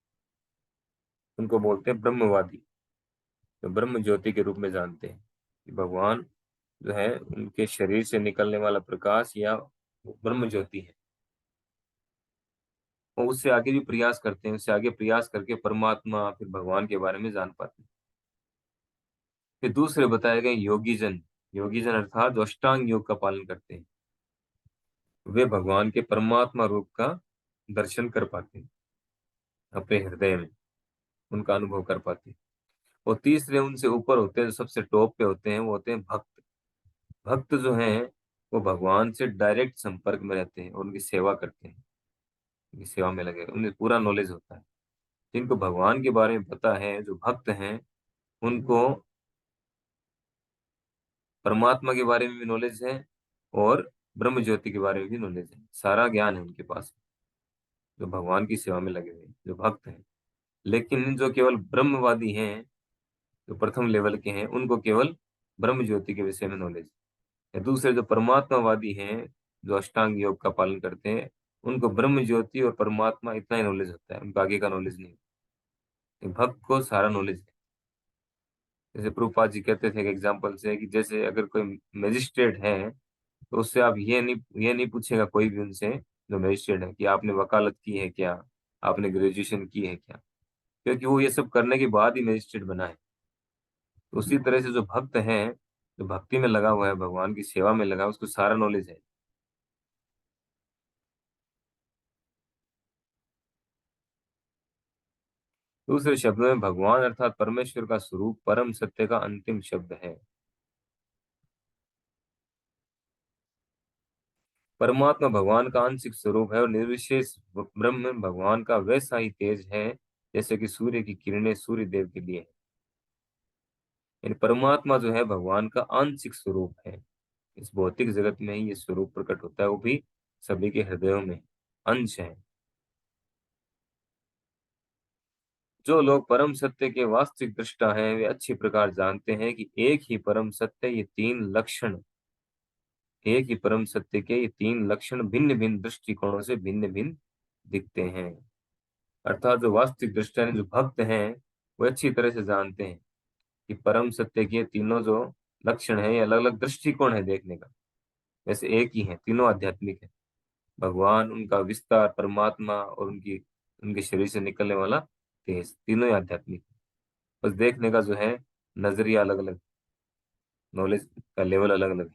उनको बोलते हैं ब्रह्मवादी। तो ब्रह्म ज्योति के रूप में जानते हैं कि भगवान जो है उनके शरीर से निकलने वाला प्रकाश या वो ब्रह्म ज्योति है। वो उससे आगे भी प्रयास करते हैं, उससे आगे प्रयास करके परमात्मा फिर भगवान के बारे में जान पाते हैं। फिर दूसरे बताए गए योगी जन। योगी जन अर्थात जो अष्टांग योग का पालन करते हैं, वे भगवान के परमात्मा रूप का दर्शन कर पाते हैं अपने हृदय में, उनका अनुभव कर पाते हैं। और तीसरे उनसे ऊपर होते हैं, जो सबसे टॉप पे होते हैं, वो होते हैं भक्त। भक्त जो हैं वो भगवान से डायरेक्ट संपर्क में रहते हैं और उनकी सेवा करते हैं, उनकी सेवा में लगे, उन्हें पूरा नॉलेज होता है। जिनको भगवान के बारे में पता है, जो भक्त हैं, उनको परमात्मा के बारे में भी नॉलेज है और ब्रह्म ज्योति के बारे में भी नॉलेज है, सारा ज्ञान है उनके पास, जो भगवान की सेवा में लगे हुए हैं, जो भक्त हैं। लेकिन जो केवल ब्रह्मवादी हैं, जो प्रथम लेवल के हैं, उनको केवल ब्रह्म ज्योति के विषय में नॉलेज है। दूसरे जो परमात्मावादी हैं, जो अष्टांग योग का पालन करते हैं, उनको ब्रह्म ज्योति और परमात्मा इतना ही नॉलेज होता है, उनको आगे का नॉलेज नहीं। भक्त को सारा नॉलेज है। जैसे प्रभुपाद जी कहते थे एक एग्जाम्पल से कि जैसे अगर कोई मजिस्ट्रेट है, तो उससे आप ये नहीं पूछेगा कोई भी उनसे, जो मजिस्ट्रेट है, कि आपने वकालत की है क्या, आपने ग्रेजुएशन की है क्या, क्योंकि वो ये सब करने के बाद ही मजिस्ट्रेट बना है। तो उसी तरह से जो भक्त है, जो भक्ति में लगा हुआ है, भगवान की सेवा में लगा है, उसको सारा नॉलेज है। दूसरे शब्दों में भगवान अर्थात परमेश्वर का स्वरूप परम सत्य का अंतिम शब्द है। परमात्मा भगवान का आंशिक स्वरूप है और निर्विशेष ब्रह्म भगवान का वैसा ही तेज है जैसे कि सूर्य की किरणें सूर्य देव के लिए है। यानी परमात्मा जो है भगवान का आंशिक स्वरूप है। इस भौतिक जगत में ही ये स्वरूप प्रकट होता है, वो भी सभी के हृदयों में अंश है। जो लोग परम सत्य के वास्तविक दृष्टा हैं, वे अच्छी प्रकार जानते हैं कि एक ही परम सत्य के ये तीन लक्षण भिन्न भिन्न दृष्टिकोणों से भिन्न भिन्न दिखते हैं। अर्थात जो वास्तविक दृष्टा हैं, जो भक्त हैं, वो अच्छी तरह से जानते हैं कि परम सत्य के तीनों जो लक्षण हैं, ये अलग अलग दृष्टिकोण है देखने का। वैसे एक ही है, तीनों आध्यात्मिक है। भगवान, उनका विस्तार, परमात्मा और उनकी उनके शरीर से निकलने वाला तेज, तीनों ही आध्यात्मिक है। बस देखने का जो है नजरिया अलग अलग, नॉलेज का लेवल अलग अलग है।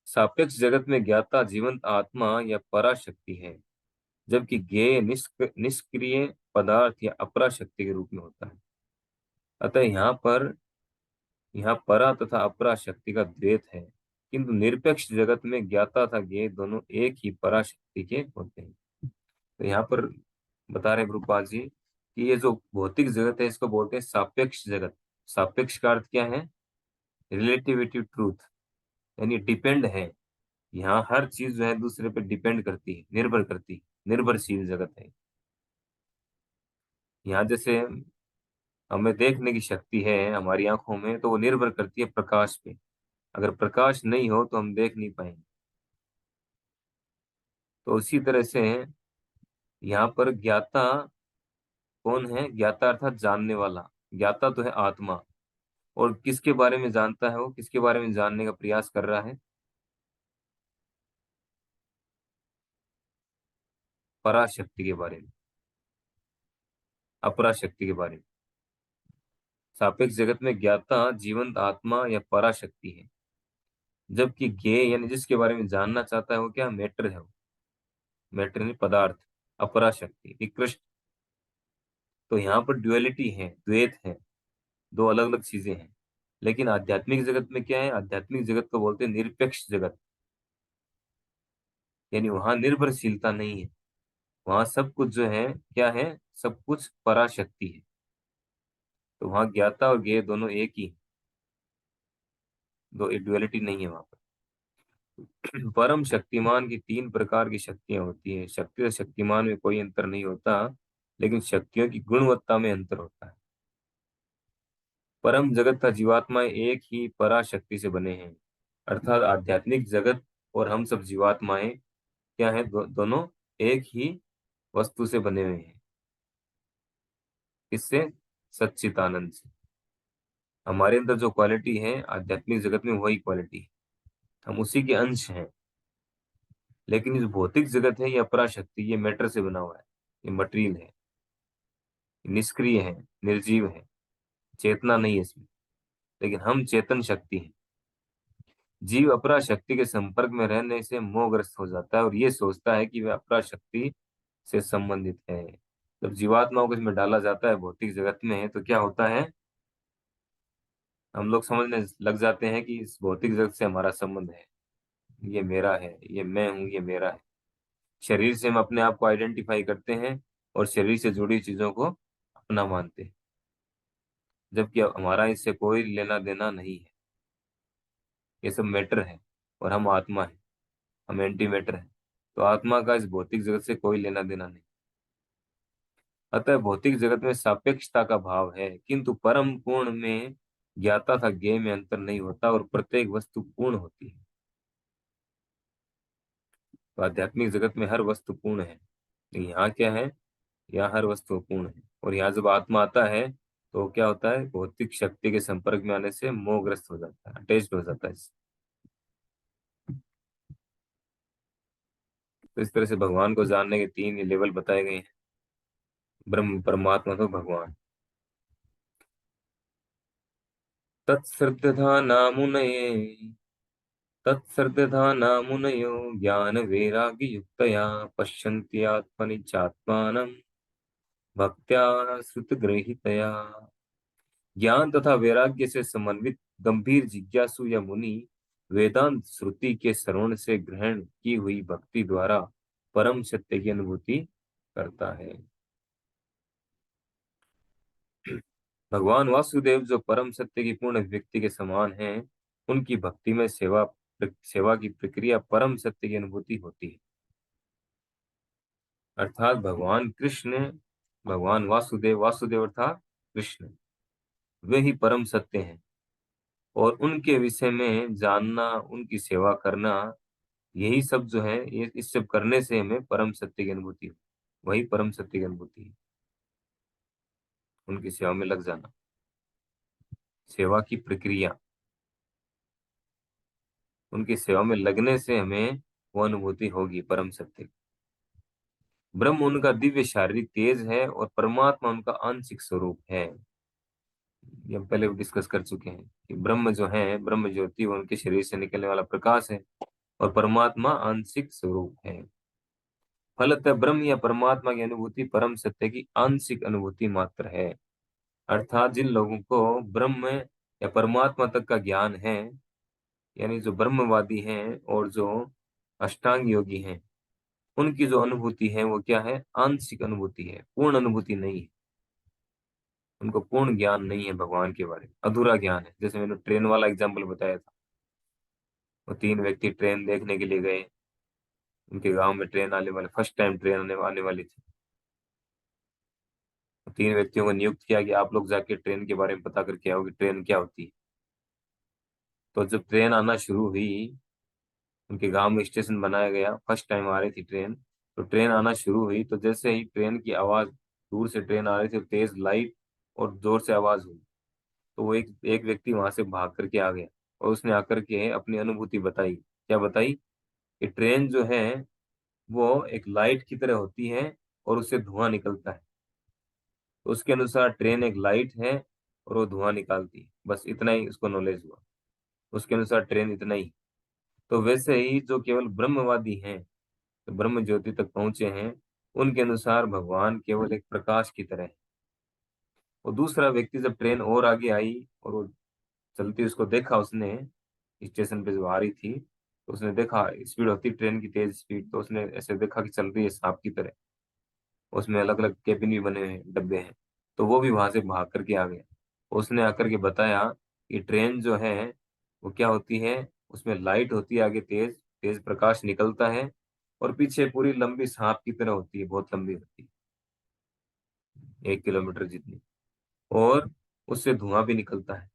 सापेक्ष जगत में ज्ञाता जीवंत आत्मा या पराशक्ति है, जबकि ज्ञेय निष्क्रिय पदार्थ या अपरा शक्ति के रूप में होता है। अतः यहाँ परा तथा अपरा शक्ति का द्वैत है, किंतु निरपेक्ष जगत में ज्ञाता तथा ज्ञेय दोनों एक ही पराशक्ति के होते हैं। तो यहाँ पर बता रहे गुरुपाल जी कि ये जो भौतिक जगत है, इसको बोलते हैं सापेक्ष जगत। सापेक्ष का अर्थ क्या है? रिलेटिविटी ट्रूथ, यानी डिपेंड है। यहाँ हर चीज जो है दूसरे पे डिपेंड करती है, निर्भर करती है, निर्भरशील जगत है। यहाँ जैसे हमें देखने की शक्ति है हमारी आंखों में, तो वो निर्भर करती है प्रकाश पे। अगर प्रकाश नहीं हो तो हम देख नहीं पाएंगे। तो उसी तरह से यहाँ पर ज्ञाता कौन है? ज्ञाता अर्थात जानने वाला। ज्ञाता तो है आत्मा। और किसके बारे में जानता है? वो किसके बारे में जानने का प्रयास कर रहा है? पराशक्ति के बारे में, अपराशक्ति के बारे में। सापेक्ष जगत में ज्ञाता जीवंत आत्मा या पराशक्ति है, जबकि ज्ञेय यानी जिसके बारे में जानना चाहता है, वो क्या? मैटर है। वो मैटर यानी पदार्थ, अपराशक्ति, निकृष्ट। तो यहाँ पर ड्युअलिटी है, द्वैत है, दो अलग अलग चीजें हैं। लेकिन आध्यात्मिक जगत में क्या है, आध्यात्मिक जगत को बोलते हैं निरपेक्ष जगत। यानी वहां निर्भरशीलता नहीं है, वहां सब कुछ जो है क्या है, सब कुछ पराशक्ति है। तो वहां ज्ञाता और ज्ञेय दोनों एक ही हैं, दो ड्युअलिटी नहीं है वहां पर। परम शक्तिमान की तीन प्रकार की शक्तियां होती हैं। शक्ति और शक्तिमान में कोई अंतर नहीं होता, लेकिन शक्तियों की गुणवत्ता में अंतर होता है। परम जगत का जीवात्माएं एक ही पराशक्ति से बने हैं, अर्थात आध्यात्मिक जगत और हम सब जीवात्माएं क्या है, दोनों एक ही वस्तु से बने हुए हैं। किससे? सच्चिदानंद से। हमारे अंदर जो क्वालिटी है आध्यात्मिक जगत में वही क्वालिटी है, हम उसी के अंश हैं। लेकिन इस भौतिक जगत है ये अपराशक्ति, ये मैटर से बना हुआ है, ये मटेरियल है, ये निष्क्रिय है, निर्जीव है, चेतना नहीं है इसमें। लेकिन हम चेतन शक्ति हैं। जीव अपरा शक्ति के संपर्क में रहने से मोहग्रस्त हो जाता है और ये सोचता है कि वह अपरा शक्ति से संबंधित है। जब जीवात्माओं को इसमें डाला जाता है भौतिक जगत में, तो क्या होता है, हम लोग समझने लग जाते हैं कि इस भौतिक जगत से हमारा संबंध है, ये मेरा है, ये मैं हूं, ये मेरा है। शरीर से हम अपने आप को आइडेंटिफाई करते हैं और शरीर से जुड़ी चीजों को अपना मानते हैं, जबकि हमारा इससे कोई लेना देना नहीं है। ये सब मैटर है और हम आत्मा है, हम एंटी मैटर है। तो आत्मा का इस भौतिक जगत से कोई लेना देना नहीं। अतः भौतिक जगत में सापेक्षता का भाव है, किंतु परम पूर्ण में ज्ञाता था ज्ञेय में अंतर नहीं होता और प्रत्येक वस्तु पूर्ण होती है। तो आध्यात्मिक जगत में हर वस्तु पूर्ण है, लेकिन यहाँ क्या है, यहाँ हर वस्तु पूर्ण है। और यहाँ जब आत्मा आता है तो क्या होता है, भौतिक शक्ति के संपर्क में आने से मोहग्रस्त हो जाता है, अटैच्ड हो जाता है इससे। तो इस तरह से भगवान को जानने के तीन लेवल बताए गए हैं, ब्रह्म, परमात्मा तो भगवान। तत्सर्वधा नामुनये तत्सर्वधा नामुनयो ज्ञान वैराग्य युक्तया पश्यन्ति आत्मनि चात्मानं भक्त्या श्रुतग्रहितया। ज्ञान तथा वैराग्य से समन्वित गंभीर जिज्ञासु या मुनि वेदांत श्रुति के श्रवण से ग्रहण की हुई भक्ति द्वारा परम सत्य की अनुभूति करता है। भगवान वासुदेव जो परम सत्य की पूर्ण व्यक्ति के समान हैं, उनकी भक्ति में सेवा की प्रक्रिया परम सत्य की अनुभूति होती है। अर्थात भगवान कृष्ण, भगवान वासुदेव, वासुदेव अर्थात कृष्ण, वे ही परम सत्य हैं। और उनके विषय में जानना, उनकी सेवा करना, यही सब जो है, ये इस सब करने से हमें परम सत्य की अनुभूति हो। वही परम सत्य की अनुभूति है, उनकी सेवा में लग जाना, सेवा की प्रक्रिया, उनकी सेवा में लगने से हमें वो अनुभूति होगी परम सत्य की। ब्रह्म उनका दिव्य शारीरिक तेज है और परमात्मा उनका आंशिक स्वरूप है। ये हम पहले डिस्कस कर चुके हैं कि ब्रह्म जो है, ब्रह्म ज्योति, वो उनके शरीर से निकलने वाला प्रकाश है और परमात्मा आंशिक स्वरूप है। फलतः ब्रह्म या परमात्मा की अनुभूति परम सत्य की आंशिक अनुभूति मात्र है। अर्थात जिन लोगों को ब्रह्म या परमात्मा तक का ज्ञान है, यानी जो ब्रह्मवादी हैं और जो अष्टांग योगी हैं, उनकी जो अनुभूति है वो क्या है, आंशिक अनुभूति है, पूर्ण अनुभूति नहीं है। उनको पूर्ण ज्ञान नहीं है भगवान के बारे में, अधूरा ज्ञान है। जैसे मैंने ट्रेन वाला एग्जाम्पल बताया था, वो तीन व्यक्ति ट्रेन देखने के लिए गए, उनके गांव में ट्रेन आने वाले, फर्स्ट टाइम ट्रेन आने वाली थी। तीन व्यक्तियों को नियुक्त किया कि आप लोग जाके ट्रेन के बारे में पता करके आओ कि ट्रेन क्या होती है। तो जब ट्रेन आना शुरू हुई, उनके गांव में स्टेशन बनाया गया, फर्स्ट टाइम आ रही थी ट्रेन, तो ट्रेन आना शुरू हुई, तो जैसे ही ट्रेन की आवाज, दूर से ट्रेन आ रही थी, तेज लाइट और जोर से आवाज हुई, तो वो एक एक व्यक्ति वहां से भाग करके आ गया और उसने आकर के अपनी अनुभूति बताई। क्या बताई? कि ट्रेन जो है वो एक लाइट की तरह होती है और उससे धुआं निकलता है। तो उसके अनुसार ट्रेन एक लाइट है और वो धुआं निकालती है, बस इतना ही उसको नॉलेज हुआ। उसके अनुसार ट्रेन इतना ही। तो वैसे ही जो केवल ब्रह्मवादी हैं, तो ब्रह्म ज्योति तक पहुंचे हैं, उनके अनुसार भगवान केवल एक प्रकाश की तरह है, और दूसरा व्यक्ति जब ट्रेन और आगे आई और वो चलती उसको देखा उसने, स्टेशन पे जो आ रही थी, तो उसने देखा स्पीड होती ट्रेन की तेज स्पीड, तो उसने ऐसे देखा कि चल रही है सांप की तरह, उसमें अलग अलग केबिन भी बने हुए हैं, डब्बे हैं। तो वो भी वहां से भाग करके आ गया। उसने आकर के बताया कि ट्रेन जो है वो क्या होती है, उसमें लाइट होती है आगे, तेज तेज प्रकाश निकलता है, और पीछे पूरी लंबी सांप की तरह होती है, बहुत लंबी होती है, 1 किलोमीटर जितनी। और उससे धुआं भी निकलता है,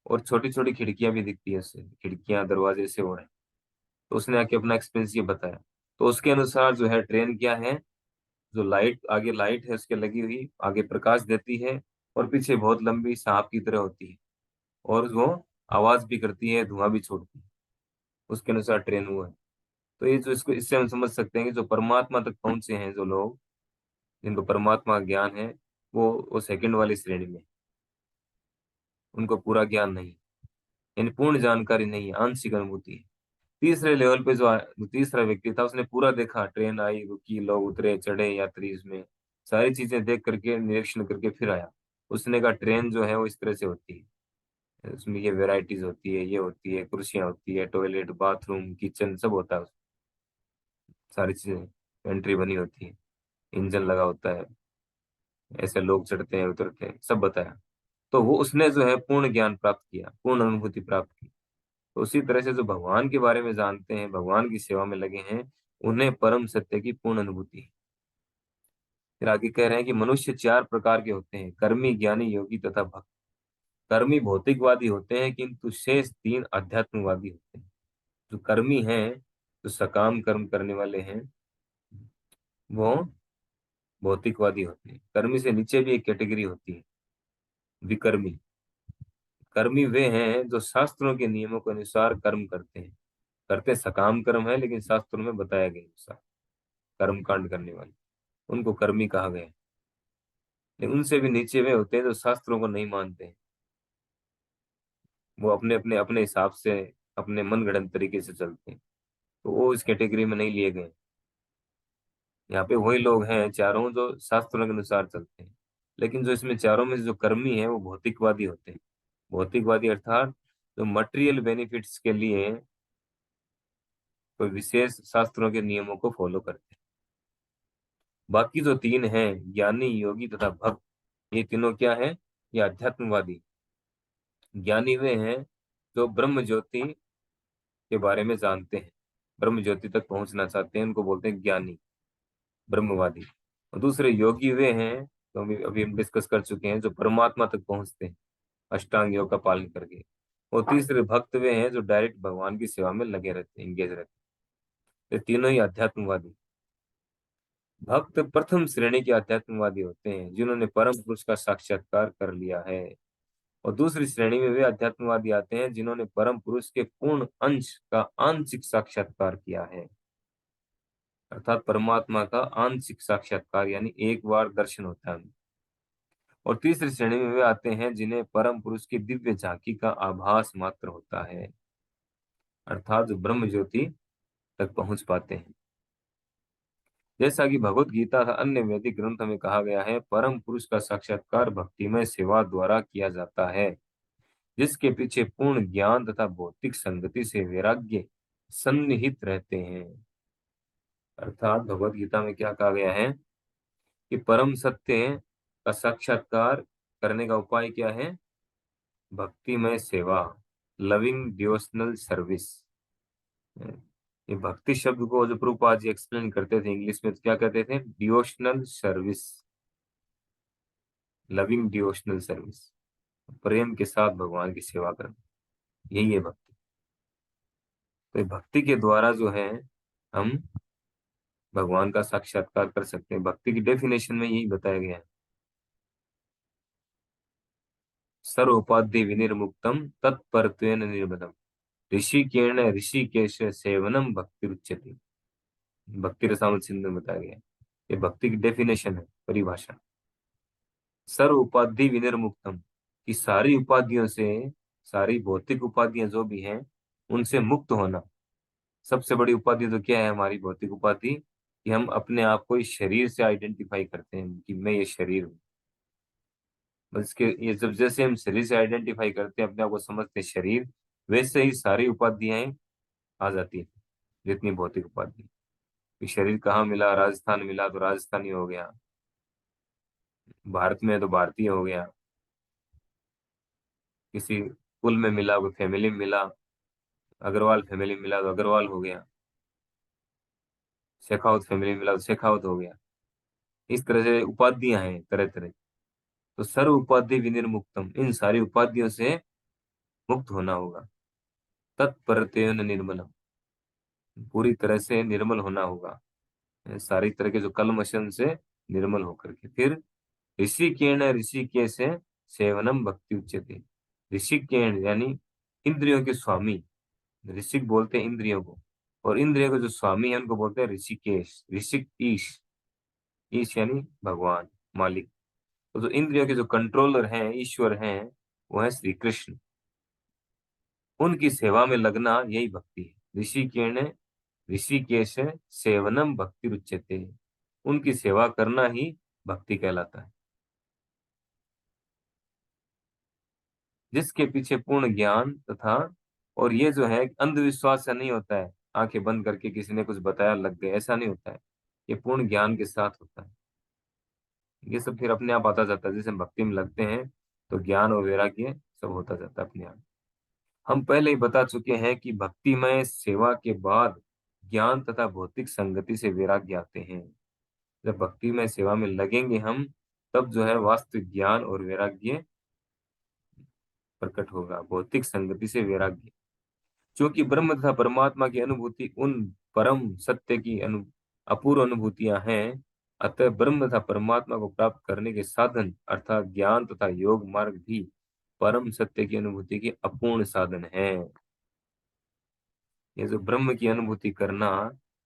और छोटी छोटी खिड़कियां भी दिखती है उससे, खिड़कियां दरवाजे से वो है। तो उसने आके अपना एक्सपीरियंस ये बताया। तो उसके अनुसार जो है ट्रेन क्या है, जो लाइट आगे लाइट है उसके लगी हुई, आगे प्रकाश देती है, और पीछे बहुत लंबी सांप की तरह होती है, और वो आवाज भी करती है, धुआं भी छोड़ती है। उसके अनुसार ट्रेन वो है। तो ये जो इसको इससे हम समझ सकते हैं कि जो परमात्मा तक पहुंचे हैं जो लोग, जिनको परमात्मा का ज्ञान है, वो सेकंड वाली श्रेणी में, उनको पूरा ज्ञान नहीं, यानी पूर्ण जानकारी नहीं है, आंशिक अनुभूति है। तीसरे लेवल पे जो तीसरा व्यक्ति था, उसने पूरा देखा, ट्रेन आई रुकी, लोग उतरे चढ़े यात्री इसमें, सारी चीजें देख करके निरीक्षण करके फिर आया। उसने कहा ट्रेन जो है वो इस तरह से होती है, उसमें ये वेराइटीज होती है, ये होती है, कुर्सियां होती है, टॉयलेट बाथरूम किचन सब होता है उसमें, सारी चीजें एंट्री बनी होती है, इंजन लगा होता है, ऐसे लोग चढ़ते हैं उतरते हैं, सब बताया। तो वो उसने जो है पूर्ण ज्ञान प्राप्त किया, पूर्ण अनुभूति प्राप्त की। तो उसी तरह से जो भगवान के बारे में जानते हैं, भगवान की सेवा में लगे हैं, उन्हें परम सत्य की पूर्ण अनुभूति है। फिर आगे कह रहे हैं कि मनुष्य 4 प्रकार के होते हैं, कर्मी, ज्ञानी, योगी तथा भक्त। कर्मी भौतिकवादी होते हैं, किंतु शेष 3 अध्यात्मवादी होते हैं। जो कर्मी हैं, जो सकाम कर्म करने वाले हैं, वो भौतिकवादी होते हैं। कर्मी से नीचे भी एक कैटेगरी होती है, विकर्मी। कर्मी वे हैं जो शास्त्रों के नियमों के अनुसार कर्म करते हैं, करते सकाम कर्म है लेकिन शास्त्रों में बताया गया अनुसार कर्म कांड करने वाले, उनको कर्मी कहा गया है। लेकिन उनसे भी नीचे वे होते हैं जो शास्त्रों को नहीं मानते हैं, वो अपने अपने अपने हिसाब से, अपने मन गढ़ंत तरीके से चलते हैं, तो वो इस कैटेगरी में नहीं लिए गए। यहाँ पे वही लोग हैं चारों जो शास्त्रों के अनुसार चलते हैं। लेकिन जो इसमें चारों में से जो कर्मी है वो भौतिकवादी होते हैं। भौतिकवादी अर्थात जो मटेरियल बेनिफिट्स के लिए कोई विशेष शास्त्रों के नियमों को फॉलो करते हैं। बाकी जो 3 हैं, ज्ञानी, योगी तथा भक्त, ये तीनों क्या है, ये अध्यात्मवादी। ज्ञानी वे हैं जो ब्रह्म ज्योति के बारे में जानते हैं, ब्रह्म ज्योति तक पहुंचना चाहते हैं, उनको बोलते हैं ज्ञानी, ब्रह्मवादी। और दूसरे योगी वे हैं, तो अभी अभी हम डिस्कस कर चुके हैं, जो परमात्मा तक पहुंचते हैं अष्टांग योग का पालन करके। और तीसरे भक्त वे हैं जो डायरेक्ट भगवान की सेवा में लगे रहते हैं, इंगेज रहते हैं। ये तीनों ही अध्यात्मवादी। भक्त प्रथम श्रेणी के अध्यात्मवादी होते हैं जिन्होंने परम पुरुष का साक्षात्कार कर लिया है। और दूसरी श्रेणी में वे अध्यात्मवादी आते हैं जिन्होंने परम पुरुष के पूर्ण अंश का आंशिक साक्षात्कार किया है, अर्थात परमात्मा का आंशिक साक्षात्कार, यानी एक बार दर्शन होता है। और तीसरी श्रेणी में वे आते हैं जिन्हें परम पुरुष की दिव्य झांकी का आभास मात्र होता है, अर्थात जो ब्रह्म ज्योति तक पहुंच पाते हैं। जैसा कि भगवत गीता तथा अन्य वैदिक ग्रंथों में कहा गया है, परम पुरुष का साक्षात्कार भक्तिमय सेवा द्वारा किया जाता है, जिसके पीछे पूर्ण ज्ञान तथा भौतिक संगति से वैराग्य सन्निहित रहते हैं। अर्थात भगवत गीता में क्या कहा गया है कि परम सत्य का साक्षात्कार करने का उपाय क्या है, भक्तिमय सेवा, लविंग डिवोशनल सर्विस। ये भक्ति शब्द को जो प्रभुपाद जी एक्सप्लेन करते थे इंग्लिश में, तो क्या कहते थे, devotional service, loving devotional service, प्रेम के साथ भगवान की सेवा करना, यही है भक्ति। तो ये भक्ति के द्वारा जो है हम भगवान का साक्षात्कार कर सकते हैं। भक्ति की डेफिनेशन में यही बताया गया है, सर्वोपाधि विनिर्मुक्तम तत्परत्वेन निर्मलम, ऋषिकेण ऋषिकेश सेवनम भक्ति उच्यते। भक्ति रसामृत सिंधु में बताया गया है। ये भक्ति की डेफिनेशन है, परिभाषा। सर्व उपाधि विनिर्मुक्तम, कि सारी उपाधियों से, सारी भौतिक उपाधियां जो भी हैं उनसे मुक्त होना। सबसे बड़ी उपाधि तो क्या है हमारी, भौतिक उपाधि, कि हम अपने आप को इस शरीर से आइडेंटिफाई करते हैं कि मैं ये शरीर हूँ। बस इसके ये जब जैसे हम शरीर से आइडेंटिफाई करते हैं, अपने आप को समझते हैं शरीर, वैसे ही सारी उपाधियां आ जाती है, जितनी भौतिक उपाधि। कि शरीर कहाँ मिला, राजस्थान मिला तो राजस्थानी हो गया, भारत में है तो भारतीय हो गया, किसी कुल में मिला, कोई फैमिली में मिला, अग्रवाल फैमिली में मिला तो अग्रवाल हो गया, शेखावत फैमिली में मिला तो शेखावत हो गया। इस तरह से उपाधियां हैं तरह तरह। तो सर्व उपाधि विनिर्मुक्तम, इन सारी उपाधियों से मुक्त होना होगा। तत्परतेन निर्मलम, पूरी तरह से निर्मल होना होगा, सारी तरह के जो कलमशन से निर्मल होकर के। फिर ऋषिकेण, ऋषिकेश से सेवनम भक्ति उच्यते। ऋषिकेण यानी इंद्रियों के स्वामी, ऋषिक बोलते हैं इंद्रियों को, और इंद्रियों के जो स्वामी है उनको बोलते हैं ऋषिकेश, ऋषिक ईश, ईश यानी भगवान, मालिक। तो जो इंद्रियों के जो कंट्रोलर हैं, ईश्वर हैं, वो है श्री कृष्ण। उनकी सेवा में लगना यही भक्ति है। ऋषिकेण, ऋषिकेश सेवनम भक्ति रुच्यते, उनकी सेवा करना ही भक्ति कहलाता है। जिसके पीछे पूर्ण ज्ञान तथा, और ये जो है अंधविश्वास से नहीं होता है, आंखें बंद करके किसी ने कुछ बताया लग गए, ऐसा नहीं होता है। ये पूर्ण ज्ञान के साथ होता है। ये सब फिर अपने आप आता जाता है, जैसे हम भक्ति में लगते हैं तो ज्ञान और वैराग्य सब होता जाता है अपने आप। हम पहले ही बता चुके हैं कि भक्तिमय सेवा के बाद ज्ञान तथा भौतिक संगति से वैराग्य आते हैं। जब भक्तिमय सेवा में लगेंगे हम, तब जो है वास्तविक ज्ञान और वैराग्य प्रकट होगा, भौतिक संगति से वैराग्य। क्योंकि ब्रह्म तथा परमात्मा की अनुभूति उन परम सत्य की अपूर्व अनुभूतियां हैं, अतः ब्रह्म तथा परमात्मा को प्राप्त करने के साधन अर्थात ज्ञान तथा योग मार्ग भी परम सत्य की अनुभूति के अपूर्ण साधन है। ये जो ब्रह्म की अनुभूति करना,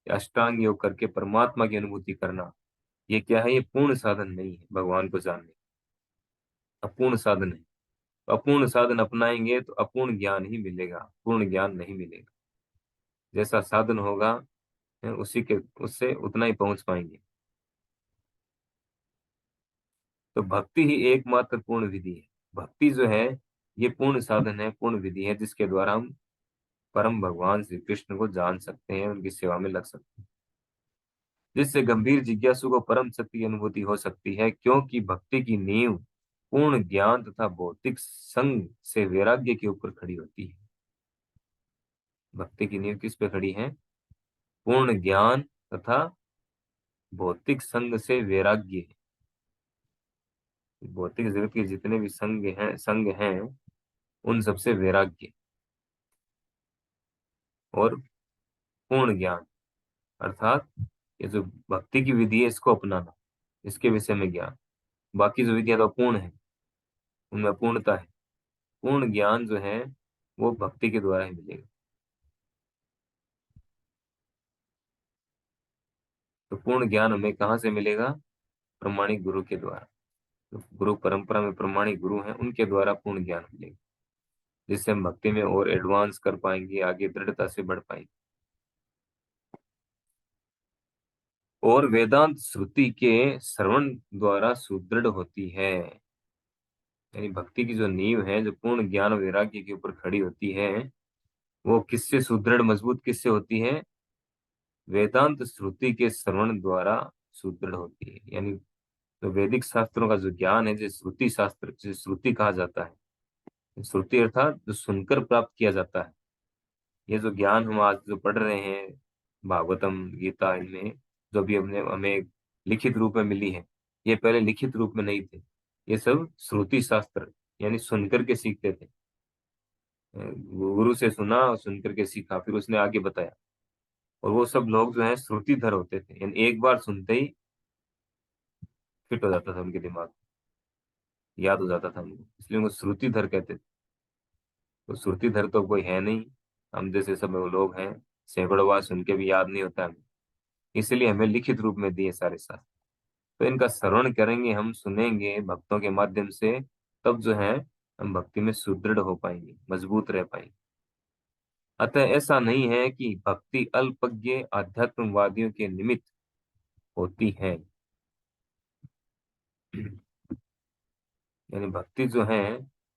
या अष्टांग योग करके परमात्मा की अनुभूति करना, ये क्या है? ये पूर्ण साधन नहीं है भगवान को जानने, अपूर्ण साधन है। तो अपूर्ण साधन अपनाएंगे तो अपूर्ण ज्ञान ही मिलेगा, पूर्ण ज्ञान नहीं मिलेगा। जैसा साधन होगा उसी के, उससे उतना ही पहुंच पाएंगे। तो भक्ति ही एकमात्र पूर्ण विधि है। भक्ति जो है ये पूर्ण साधन है, पूर्ण विधि है, जिसके द्वारा हम परम भगवान श्री कृष्ण को जान सकते हैं, उनकी सेवा में लग सकते हैं। जिससे गंभीर जिज्ञासु को परम सत्य की अनुभूति हो सकती है, क्योंकि भक्ति की नींव पूर्ण ज्ञान तथा भौतिक संग से वैराग्य के ऊपर खड़ी होती है। भक्ति की नींव किस पे खड़ी है? पूर्ण ज्ञान तथा भौतिक संग से वैराग्य। भौतिक जगत के जितने भी संग हैं उन सबसे वैराग्य, और पूर्ण ज्ञान अर्थात ये जो भक्ति की विधि है इसको अपनाना, इसके विषय में ज्ञान। बाकी जो विधियां तो पूर्ण है, उनमें पूर्णता है। पूर्ण ज्ञान जो है वो भक्ति के द्वारा ही मिलेगा। तो पूर्ण ज्ञान हमें कहाँ से मिलेगा? प्रमाणिक गुरु के द्वारा। तो गुरु परंपरा में प्रमाणिक गुरु हैं, उनके द्वारा पूर्ण ज्ञान मिलेगा, जिससे हम भक्ति में और एडवांस कर पाएंगे, आगे दृढ़ता से बढ़ पाएंगे। और वेदांत श्रुति के श्रवण द्वारा सुदृढ़ होती है। यानी भक्ति की जो नींव है, जो पूर्ण ज्ञान और वैराग्य के ऊपर खड़ी होती है, वो किससे सुदृढ़ मजबूत किससे होती है? वेदांत श्रुति के श्रवण द्वारा सुदृढ़ होती है। यानी तो वैदिक शास्त्रों का जो ज्ञान है, जो श्रुति शास्त्र, जिसे श्रुति कहा जाता है, श्रुति अर्थात जो सुनकर प्राप्त किया जाता है। ये जो ज्ञान हम आज जो पढ़ रहे हैं, भागवतम गीता, इनमें जो भी हमने हमें लिखित रूप में मिली है, ये पहले लिखित रूप में नहीं थे। ये सब श्रुति शास्त्र, यानी सुनकर के सीखते थे। गुरु से सुना और सुनकर के सीखा, फिर उसने आगे बताया। और वो सब लोग जो है श्रुतिधर होते थे, यानी एक बार सुनते ही फिट हो जाता था उनके दिमाग में, याद हो जाता था उनको, इसलिए उनको श्रुतिधर कहते थे। तो श्रुतिधर तो कोई है नहीं, हम जैसे सब लोग हैं, सैकड़ों बार सुन के भी याद नहीं होता हमें, इसलिए हमें लिखित रूप में दिए सारे शास्त्र। तो इनका श्रवण करेंगे, हम सुनेंगे भक्तों के माध्यम से, तब जो है हम भक्ति में सुदृढ़ हो पाएंगे, मजबूत रह पाएंगे। अतः ऐसा नहीं है कि भक्ति अल्पज्ञ आध्यात्मवादियों के निमित्त होती है। यानी भक्ति जो है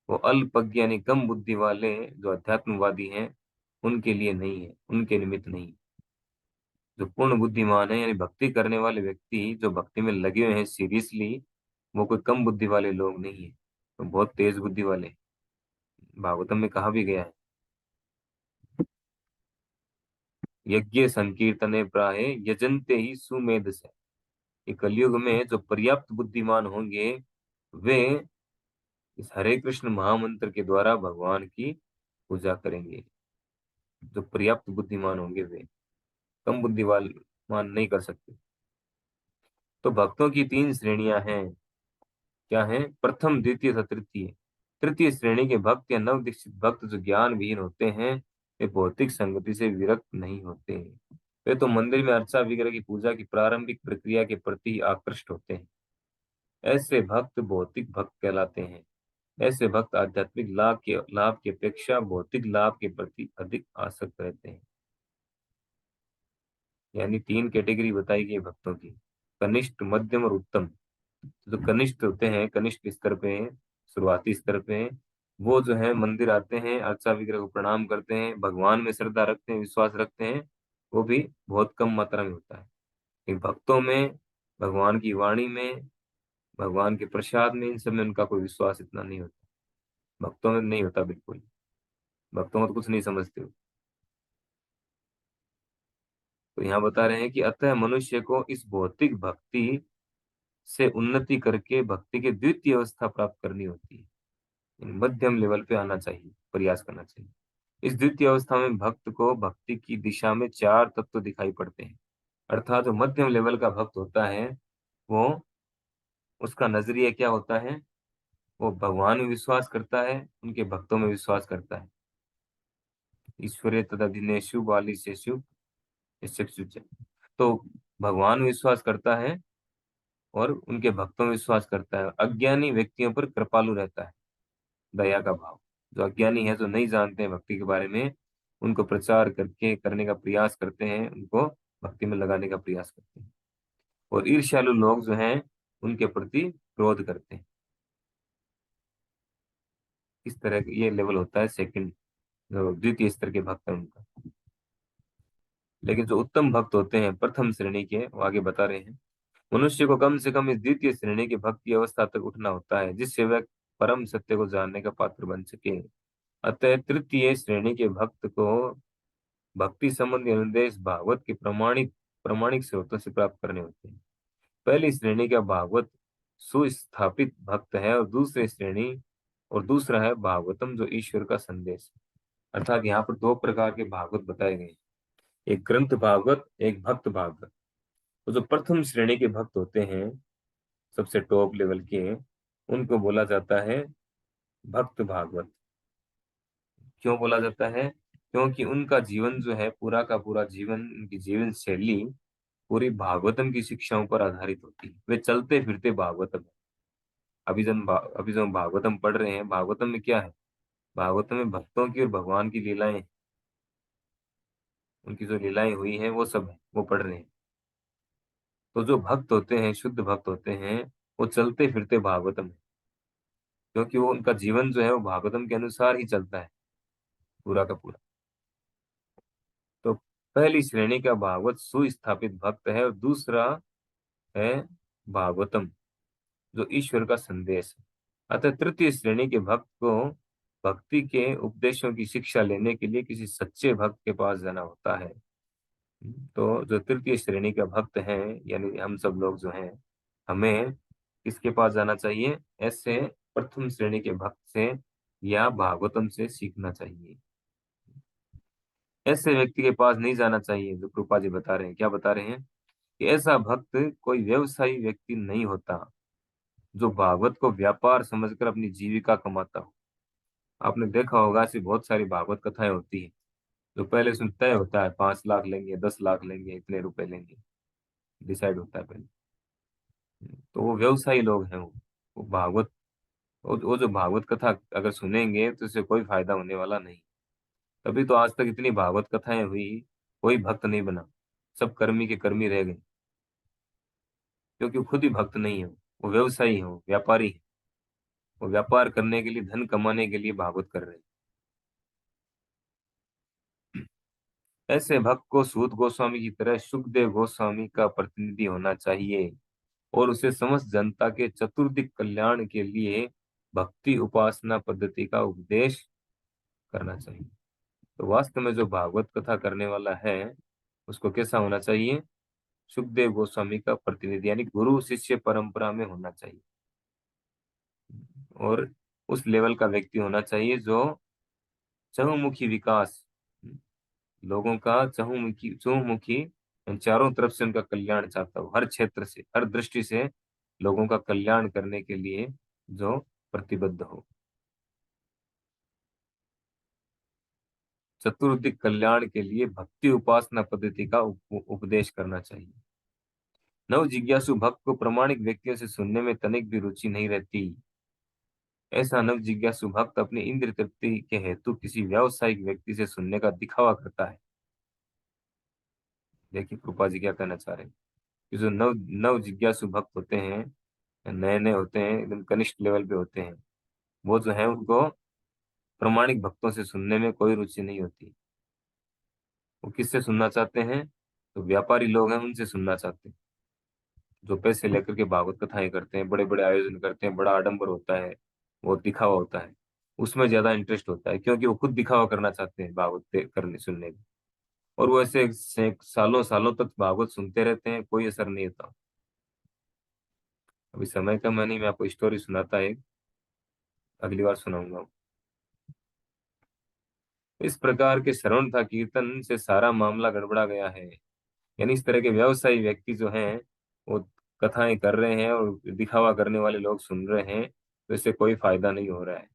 वो अल्पज्ञ यानी कम बुद्धि वाले जो अध्यात्मवादी हैं उनके लिए नहीं है, उनके निमित्त नहीं। जो पूर्ण बुद्धिमान है यानी भक्ति करने वाले व्यक्ति जो भक्ति में लगे हुए हैं सीरियसली, वो कोई कम बुद्धि वाले लोग नहीं है, तो बहुत तेज बुद्धि वाले। भागवतम में कहा भी गया है, यज्ञ संकीर्तने प्राहे यजन्ते ही सुमेध से। ये कलयुग में जो पर्याप्त बुद्धिमान होंगे वे इस हरे कृष्ण महामंत्र के द्वारा भगवान की पूजा करेंगे। जो पर्याप्त बुद्धिमान होंगे वे, कम बुद्धि वाले मान नहीं कर सकते। तो भक्तों की तीन श्रेणियां हैं। क्या है? प्रथम, द्वितीय तथा तृतीय। तृतीय श्रेणी के भक्त या नव दीक्षित भक्त जो ज्ञान विहीन होते हैं, वे भौतिक संगति से विरक्त नहीं होते। वे तो मंदिर में अर्चा विग्रह की पूजा की प्रारंभिक प्रक्रिया के प्रति आकृष्ट होते हैं। ऐसे भक्त भौतिक भक्त कहलाते हैं। ऐसे भक्त आध्यात्मिक लाभ की अपेक्षा भौतिक लाभ के प्रति अधिक आसक्त रहते हैं। यानी तीन कैटेगरी बताई गई भक्तों की, कनिष्ठ, मध्यम और उत्तम। जो कनिष्ठ होते हैं, कनिष्ठ स्तर पे हैं, शुरुआती स्तर पे हैं, वो जो है मंदिर आते हैं, अर्चा विग्रह को प्रणाम करते हैं, भगवान में श्रद्धा रखते हैं, विश्वास रखते हैं, वो भी बहुत कम मात्रा में होता है। लेकिन भक्तों में, भगवान की वाणी में, भगवान के प्रसाद में, इन सब में उनका कोई विश्वास इतना नहीं होता। भक्तों में नहीं होता बिल्कुल। भक्तों को तो कुछ नहीं समझते हो। तो यहाँ बता रहे हैं कि अतः मनुष्य को इस भौतिक भक्ति से उन्नति करके भक्ति की द्वितीय अवस्था प्राप्त करनी होती है। मध्यम लेवल पे आना चाहिए, प्रयास करना चाहिए। इस द्वितीय अवस्था में भक्त को भक्ति की दिशा में चार तत्व दिखाई पड़ते हैं। अर्थात जो मध्यम लेवल का भक्त होता है, वो, उसका नजरिया क्या होता है? वो भगवान में विश्वास करता है, उनके भक्तों में विश्वास करता है। ईश्वरे तदधिनेशु बालिशेषु यशस्सु। तो भगवान में विश्वास करता है और उनके भक्तों में विश्वास करता है। अज्ञानी व्यक्तियों पर कृपालु रहता है, दया का भाव। जो अज्ञानी है, जो नहीं जानते हैं भक्ति के बारे में, उनको प्रचार करके करने का प्रयास करते हैं, उनको भक्ति में लगाने का प्रयास करते हैं। और ईर्ष्यालु लोग जो हैं, उनके प्रति क्रोध करते हैं। इस तरह ये लेवल होता है सेकंड, जो द्वितीय स्तर के भक्त हैं उनका। लेकिन जो उत्तम भक्त होते हैं प्रथम श्रेणी के, वो आगे बता रहे हैं, मनुष्य को कम से कम इस द्वितीय श्रेणी की भक्ति अवस्था तक उठना होता है, जिससे वह परम सत्य को जानने का पात्र बन सके। अतः तृतीय श्रेणी के भक्त को भक्ति संबंधी अनुदेश भागवत के प्रामाणिक स्रोतों से प्राप्त करने होते हैं। पहली श्रेणी का भागवत सुस्थापित भक्त है, और दूसरा है भागवतम जो ईश्वर का संदेश है। अर्थात यहाँ पर दो प्रकार के भागवत बताए गए हैं, एक ग्रंथ भागवत, एक भक्त भागवत। तो जो प्रथम श्रेणी के भक्त होते हैं, सबसे टॉप लेवल के, उनको बोला जाता है भक्त भागवत। क्यों बोला जाता है? क्योंकि उनका जीवन जो है, पूरा का पूरा जीवन, उनकी जीवन शैली पूरी भागवतम की शिक्षाओं पर आधारित होती है। वे चलते फिरते भागवतम है। अभी जो हम भागवतम पढ़ रहे हैं, भागवतम में क्या है? भागवतम में भक्तों की और भगवान की लीलाएं हैं। उनकी जो लीलाएं हुई हैं वो सब है, वो पढ़ रहे हैं। तो जो भक्त होते हैं, शुद्ध भक्त होते हैं, वो चलते फिरते भागवतम है। क्योंकि वो, उनका जीवन जो है वो भागवतम के अनुसार ही चलता है, पूरा का पूरा। तो पहली श्रेणी का भागवत सुस्थापित भक्त है, और दूसरा है भागवतम जो ईश्वर का संदेश है। अतः तृतीय श्रेणी के भक्त को भक्ति के उपदेशों की शिक्षा लेने के लिए किसी सच्चे भक्त के पास जाना होता है। तो जो तृतीय श्रेणी का भक्त है, यानी हम सब लोग जो हैं, हमें किसके पास जाना चाहिए? ऐसे प्रथम श्रेणी के भक्त से या भागवतम से सीखना चाहिए। ऐसे व्यक्ति के पास नहीं जाना चाहिए। जो कृपा जी बता रहे हैं, क्या बता रहे हैं? कि ऐसा भक्त कोई व्यवसायी व्यक्ति नहीं होता जो भागवत को व्यापार समझकर अपनी जीविका कमाता हो। आपने देखा होगा, ऐसी बहुत सारी भागवत कथाएं होती है, जो पहले उसमें तय होता है 5 लाख लेंगे, 10 लाख लेंगे, इतने रुपए लेंगे, डिसाइड होता है पहले। तो वो व्यवसायी लोग हैं। वो भागवत, वो जो भागवत कथा अगर सुनेंगे तो इससे कोई फायदा होने वाला नहीं। तभी तो आज तक इतनी भागवत कथाएं हुई, कोई भक्त नहीं बना, सब कर्मी के कर्मी रह गए। क्योंकि वो खुद ही भक्त नहीं है, वो व्यवसायी है, वो व्यापारी है। वो व्यापार करने के लिए, धन कमाने के लिए भागवत कर रहे हैं। ऐसे भक्त को सूत गोस्वामी की तरह सुखदेव गोस्वामी का प्रतिनिधि होना चाहिए और उसे समस्त जनता के चतुर्दिक कल्याण के लिए भक्ति उपासना पद्धति का उपदेश करना चाहिए। तो वास्तव में जो भागवत कथा करने वाला है उसको कैसा होना चाहिए? सुखदेव गोस्वामी का प्रतिनिधि, यानी गुरु शिष्य परंपरा में होना चाहिए, और उस लेवल का व्यक्ति होना चाहिए जो चहुमुखी विकास, लोगों का चहुमुखी चहुमुखी चारों तरफ से उनका कल्याण चाहता हो, हर क्षेत्र से, हर दृष्टि से लोगों का कल्याण करने के लिए जो प्रतिबद्ध हो। चतुर्दिक कल्याण के लिए भक्ति उपासना पद्धति का उपदेश करना चाहिए। नव जिज्ञासु भक्त को प्रामाणिक व्यक्तियों से सुनने में तनिक भी रुचि नहीं रहती। ऐसा नव जिज्ञासु भक्त अपनी इंद्रिय तृप्ति के हेतु किसी व्यावसायिक व्यक्ति से सुनने का दिखावा करता है। देखिए कृपा जी क्या कहना चाह रहे हैं कि जो नव नव जिज्ञासु भक्त होते हैं, नए नए होते हैं, एकदम कनिष्ठ लेवल पे होते हैं, वो जो है उनको प्रामाणिक भक्तों से सुनने में कोई रुचि नहीं होती। वो किससे सुनना चाहते हैं? तो व्यापारी लोग हैं उनसे सुनना चाहते हैं, जो पैसे लेकर के भागवत कथाएं करते हैं, बड़े बड़े आयोजन करते हैं, बड़ा आडंबर होता है, वो दिखावा होता है, उसमें ज्यादा इंटरेस्ट होता है, क्योंकि वो खुद दिखावा करना चाहते हैं भागवत करने सुनने में। और वो ऐसे सालों सालों तक भागवत सुनते रहते हैं, कोई असर नहीं होता। अभी समय कम है, नहीं मैं आपको स्टोरी सुनाता है, अगली बार सुनाऊंगा। इस प्रकार के श्रवण था कीर्तन से सारा मामला गड़बड़ा गया है। यानी इस तरह के व्यवसायी व्यक्ति जो हैं वो कथाएं कर रहे हैं और दिखावा करने वाले लोग सुन रहे हैं, तो इससे कोई फायदा नहीं हो रहा है।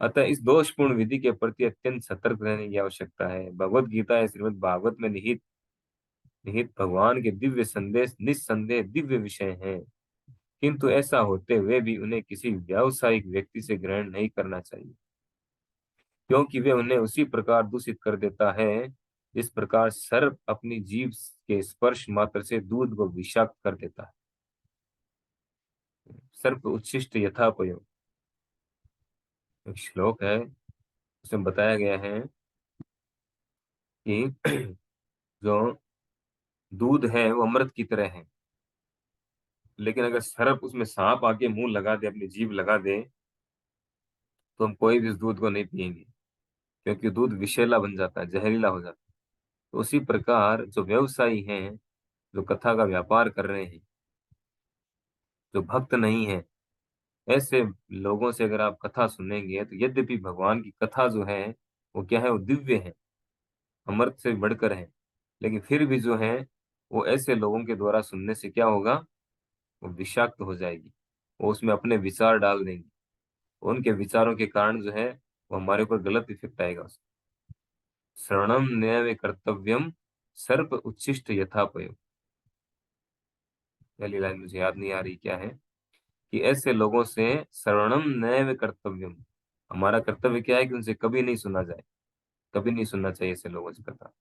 अतः इस दोषपूर्ण विधि के प्रति अत्यंत सतर्क रहने की आवश्यकता है। भगवत गीता या श्रीमद् भागवत में निहित निहित भगवान के दिव्य संदेश निस्संदेह दिव्य विषय हैं, किंतु ऐसा होते हुए भी उन्हें किसी व्यावसायिक व्यक्ति से ग्रहण नहीं करना चाहिए, क्योंकि वे उन्हें उसी प्रकार दूषित कर देता है जिस प्रकार सर्प अपनी जीभ के स्पर्श मात्र से दूध को विषाक्त कर देता है। सर्प उच्छिष्ट यथापयो एक श्लोक है, उसमें बताया गया है कि जो दूध है वो अमृत की तरह है, लेकिन अगर सर्प उसमें सांप आके मुंह लगा दे, अपनी जीभ लगा दे, तो हम कोई भी इस दूध को नहीं पिएंगे, क्योंकि दूध विषैला बन जाता है, जहरीला हो जाता है। तो उसी प्रकार जो व्यवसायी हैं, जो कथा का व्यापार कर रहे हैं, जो भक्त नहीं है, ऐसे लोगों से अगर आप कथा सुनेंगे तो यद्यपि भगवान की कथा जो है वो क्या है, वो दिव्य है, अमृत से बढ़कर है, लेकिन फिर भी जो है वो ऐसे लोगों के द्वारा सुनने से क्या होगा, वो विषाक्त हो जाएगी। वो उसमें अपने विचार डाल देंगे, उनके विचारों के कारण जो है वो हमारे ऊपर गलत इफेक्ट आएगा। श्रवणम न्याय कर्तव्यम सर्प उच्छिष्ट यथापयो। पहली लाइन मुझे याद नहीं आ रही क्या है, कि ऐसे लोगों से श्रवणम नैव कर्तव्यम, हमारा कर्तव्य क्या है कि उनसे कभी नहीं सुना जाए, कभी नहीं सुनना चाहिए ऐसे लोगों से कथा।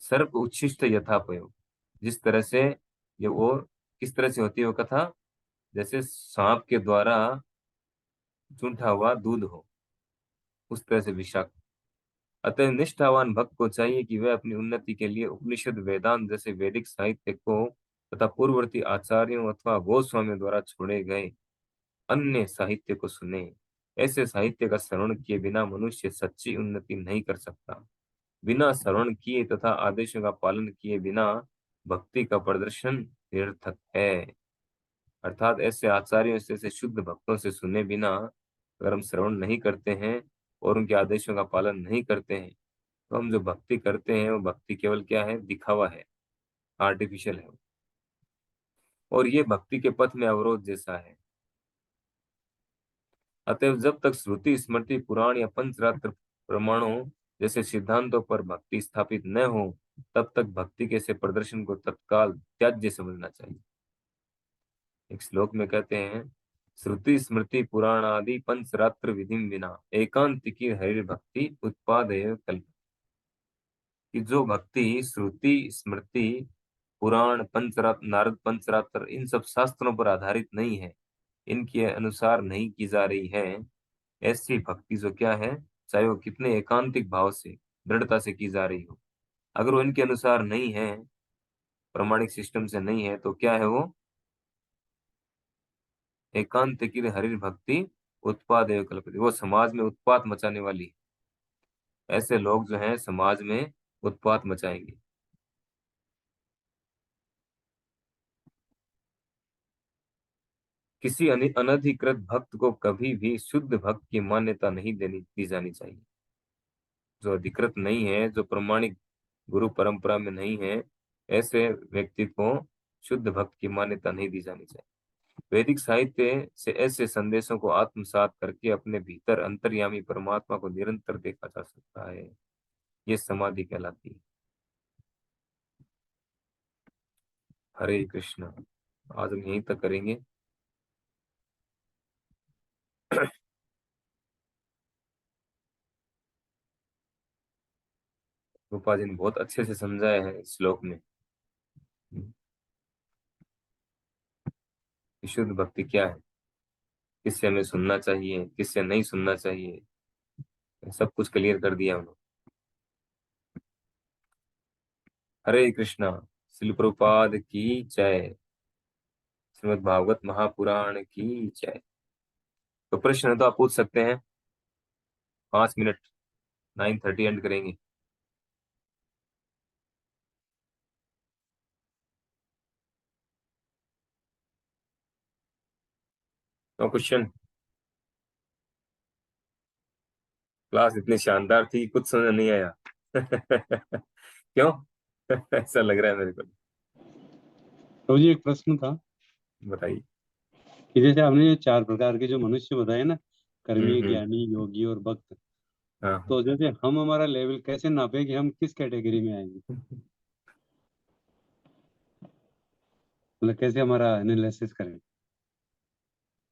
सर्प उच्छिष्ट यथापयो, जिस तरह से ये वो, किस तरह से होती है वो कथा, जैसे सांप के द्वारा चूंठा हुआ दूध हो, उस तरह से विषाक्त। अतः निष्ठावान भक्त को चाहिए कि वह अपनी उन्नति के लिए उपनिषद वेदांत जैसे वैदिक साहित्य को तथा पूर्ववर्ती आचार्यों अथवा गोस्वामियों द्वारा छोड़े गए अन्य साहित्य को सुने। ऐसे साहित्य का श्रवण किए बिना मनुष्य सच्ची उन्नति नहीं कर सकता। बिना श्रवण किए तथा आदेशों का पालन किए बिना भक्ति का प्रदर्शन निरर्थक है। अर्थात ऐसे आचार्यों से, ऐसे शुद्ध भक्तों से सुने बिना अगर हम श्रवण नहीं करते हैं और उनके आदेशों का पालन नहीं करते हैं, तो हम जो भक्ति करते हैं वो भक्ति केवल क्या है, दिखावा है, आर्टिफिशियल है, और ये भक्ति के पथ में अवरोध जैसा है। अतएव जब तक श्रुति स्मृति पुराण या पंचरात्र प्रमाणों जैसे सिद्धांतों पर भक्ति स्थापित न हो, तब तक भक्ति के ऐसे प्रदर्शन को तत्काल त्याज्य समझना चाहिए। एक श्लोक में कहते हैं, श्रुति स्मृति पुराण आदि पंचरात्र विधि बिना एकांतिकी हरि भक्ति उत्पादय कल्प। कि जो भक्ति श्रुति स्मृति पुराण पंचरात्र नारद पंचरात्र इन सब शास्त्रों पर आधारित नहीं है, इनके अनुसार नहीं की जा रही है, ऐसी भक्ति जो क्या है, चाहे वो कितने एकांतिक भाव से, दृढ़ता से की जा रही हो, अगर वो इनके अनुसार नहीं है, प्रामाणिक सिस्टम से नहीं है, तो क्या है वो? एकांत की हरि भक्ति उत्पाद एवं कल्पति, वो समाज में उत्पात मचाने वाली है। ऐसे लोग जो हैं समाज में उत्पात मचाएंगे। किसी अनधिकृत भक्त को कभी भी शुद्ध भक्त की मान्यता नहीं देनी दी जानी चाहिए। जो अधिकृत नहीं है, जो प्रमाणिक गुरु परंपरा में नहीं है, ऐसे व्यक्ति को शुद्ध भक्त की मान्यता नहीं दी जानी चाहिए। वैदिक साहित्य से ऐसे संदेशों को आत्मसात करके अपने भीतर अंतर्यामी परमात्मा को निरंतर देखा जा सकता है। ये समाधि कहलाती है। हरे कृष्णा। आज हम यहीं तक करेंगे। गोपाल जी ने बहुत अच्छे से समझाया है इस श्लोक में कि शुद्ध भक्ति क्या है, किससे हमें सुनना चाहिए, किससे नहीं सुनना चाहिए, सब कुछ क्लियर कर दिया उन्होंने। हरे कृष्णा। श्रील प्रभुपाद की जय। श्रीमद् भागवत महापुराण की जय। तो प्रश्न तो आप पूछ सकते हैं। 5 मिनट, 9:30 एंड करेंगे। तो क्वेश्चन। क्लास इतनी शानदार थी, कुछ समझ नहीं आया। क्यों? ऐसा लग रहा है मेरे को। तो जी एक प्रश्न था बताइए। कि जैसे आपने ये 4 प्रकार के जो मनुष्य बताए ना, कर्मी, हम्म। ज्ञानी, योगी और भक्त, हाँ। तो जैसे हम हमारा लेवल कैसे नापे कि हम किस कैटेगरी में आएंगे? मतलब कैसे हमारा एनालिसिस करें?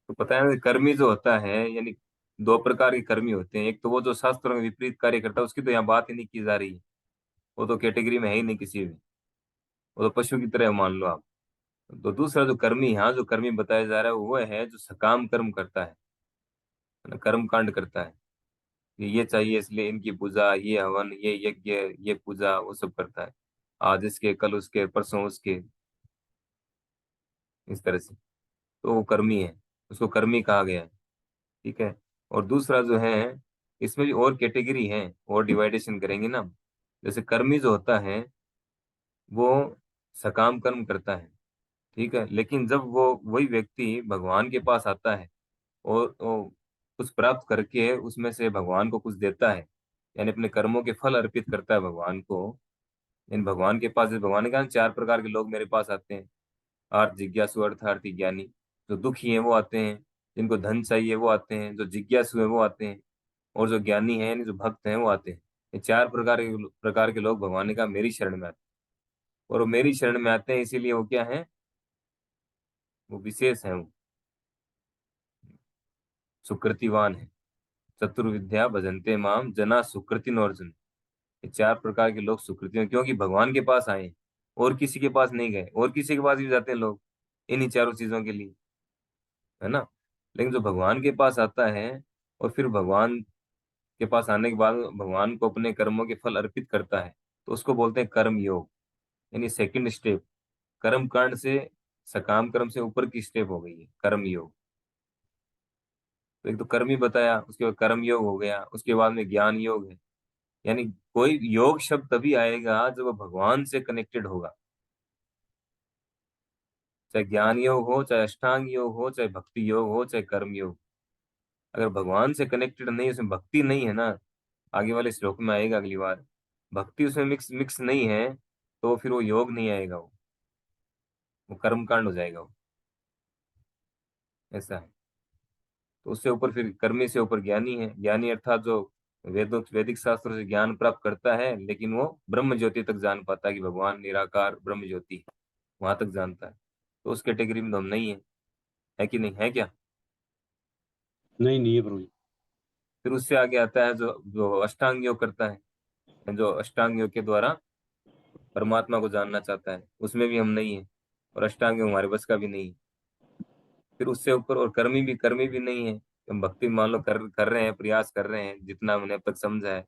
तो पता है, कर्मी जो होता है, यानी 2 प्रकार के कर्मी होते हैं। एक तो वो जो शास्त्रों में विपरीत कार्य करता है, उसकी तो यहाँ बात ही नहीं की जा रही है। वो तो कैटेगरी में है ही नहीं किसी भी। वो तो पशु की तरह मान लो आप। तो दूसरा जो कर्मी, यहाँ जो कर्मी बताया जा रहा है, वो है जो सकाम कर्म करता है ना, कर्म कांड करता है। ये चाहिए इसलिए इनकी पूजा, ये हवन, ये यज्ञ, ये पूजा, वो सब करता है। आज इसके, कल उसके, परसों उसके, इस तरह से। तो वो कर्मी है, उसको कर्मी कहा गया है। ठीक है। और दूसरा जो है, इसमें भी और कैटेगरी है, और डिवाइडेशन करेंगे ना। जैसे कर्मी जो होता है, वो सकाम कर्म करता है। ठीक है। लेकिन जब वो वही व्यक्ति भगवान के पास आता है और वो कुछ प्राप्त करके उसमें से भगवान को कुछ देता है, यानी अपने कर्मों के फल अर्पित करता है भगवान को। इन भगवान के पास, भगवान ने कहा 4 प्रकार के लोग मेरे पास आते हैं। आर्थ जिज्ञासु, अर्थार्थी, ज्ञानी। जो दुखी हैं वो आते हैं, जिनको धन चाहिए वो आते हैं, जो जिज्ञासु हैं वो आते हैं, और जो ज्ञानी हैं यानी जो भक्त हैं वो आते हैं। ये 4 प्रकार के लोग भगवान ने कहा मेरी शरण में आते हैं। और वो मेरी शरण में आते हैं, इसीलिए वो क्या है, वो विशेष है, वो सुकृतिवान है। चतुर्विद्या भजन्ते माम जना सुकृतिन अर्जुन। ये 4 प्रकार के लोग सुकृति हैं, क्योंकि भगवान के पास आए, और किसी के पास नहीं गए। और किसी के पास भी जाते हैं लोग इन्हीं चारों चीजों के लिए, है ना। लेकिन जो भगवान के पास आता है, और फिर भगवान के पास आने के बाद भगवान को अपने कर्मों के फल अर्पित करता है, तो उसको बोलते हैं कर्म योग। यानी सेकंड स्टेप, कर्म कांड से, सकाम कर्म से ऊपर की स्टेप हो गई है कर्म योग। तो एक तो कर्म ही बताया, उसके बाद कर्म योग हो गया, उसके बाद में ज्ञान योग है। यानी कोई योग शब्द तभी आएगा जब वो भगवान से कनेक्टेड होगा। चाहे ज्ञान योग हो, चाहे अष्टांग योग हो, चाहे भक्ति योग हो, चाहे कर्म योग। अगर भगवान से कनेक्टेड नहीं, उसमें भक्ति नहीं है ना, आगे वाले श्लोक में आएगा अगली बार, भक्ति उसमें मिक्स मिक्स नहीं है, तो फिर वो योग नहीं आएगा, वो कर्म कांड हो जाएगा वो। ऐसा है। तो उससे ऊपर फिर कर्मी से ऊपर ज्ञानी है। ज्ञानी अर्थात जो वेदों वैदिक शास्त्रों से ज्ञान प्राप्त करता है, लेकिन वो ब्रह्म ज्योति तक जान पाता है कि भगवान निराकार ब्रह्म ज्योति है, वहां तक जानता है। तो उस कैटेगरी में तो हम नहीं है कि नहीं है क्या? नहीं, नहीं है प्रभु जी। फिर उससे आगे आता है जो जो अष्टांग योग करता है, जो अष्टांग योग के द्वारा परमात्मा को जानना चाहता है, उसमें भी हम नहीं है। और अष्टांग योग हमारे बस का भी नहीं है। फिर उससे ऊपर और कर्मी भी नहीं है। हम भक्ति मान लो कर कर रहे हैं, प्रयास कर रहे हैं, जितना हमने अब तक समझा है।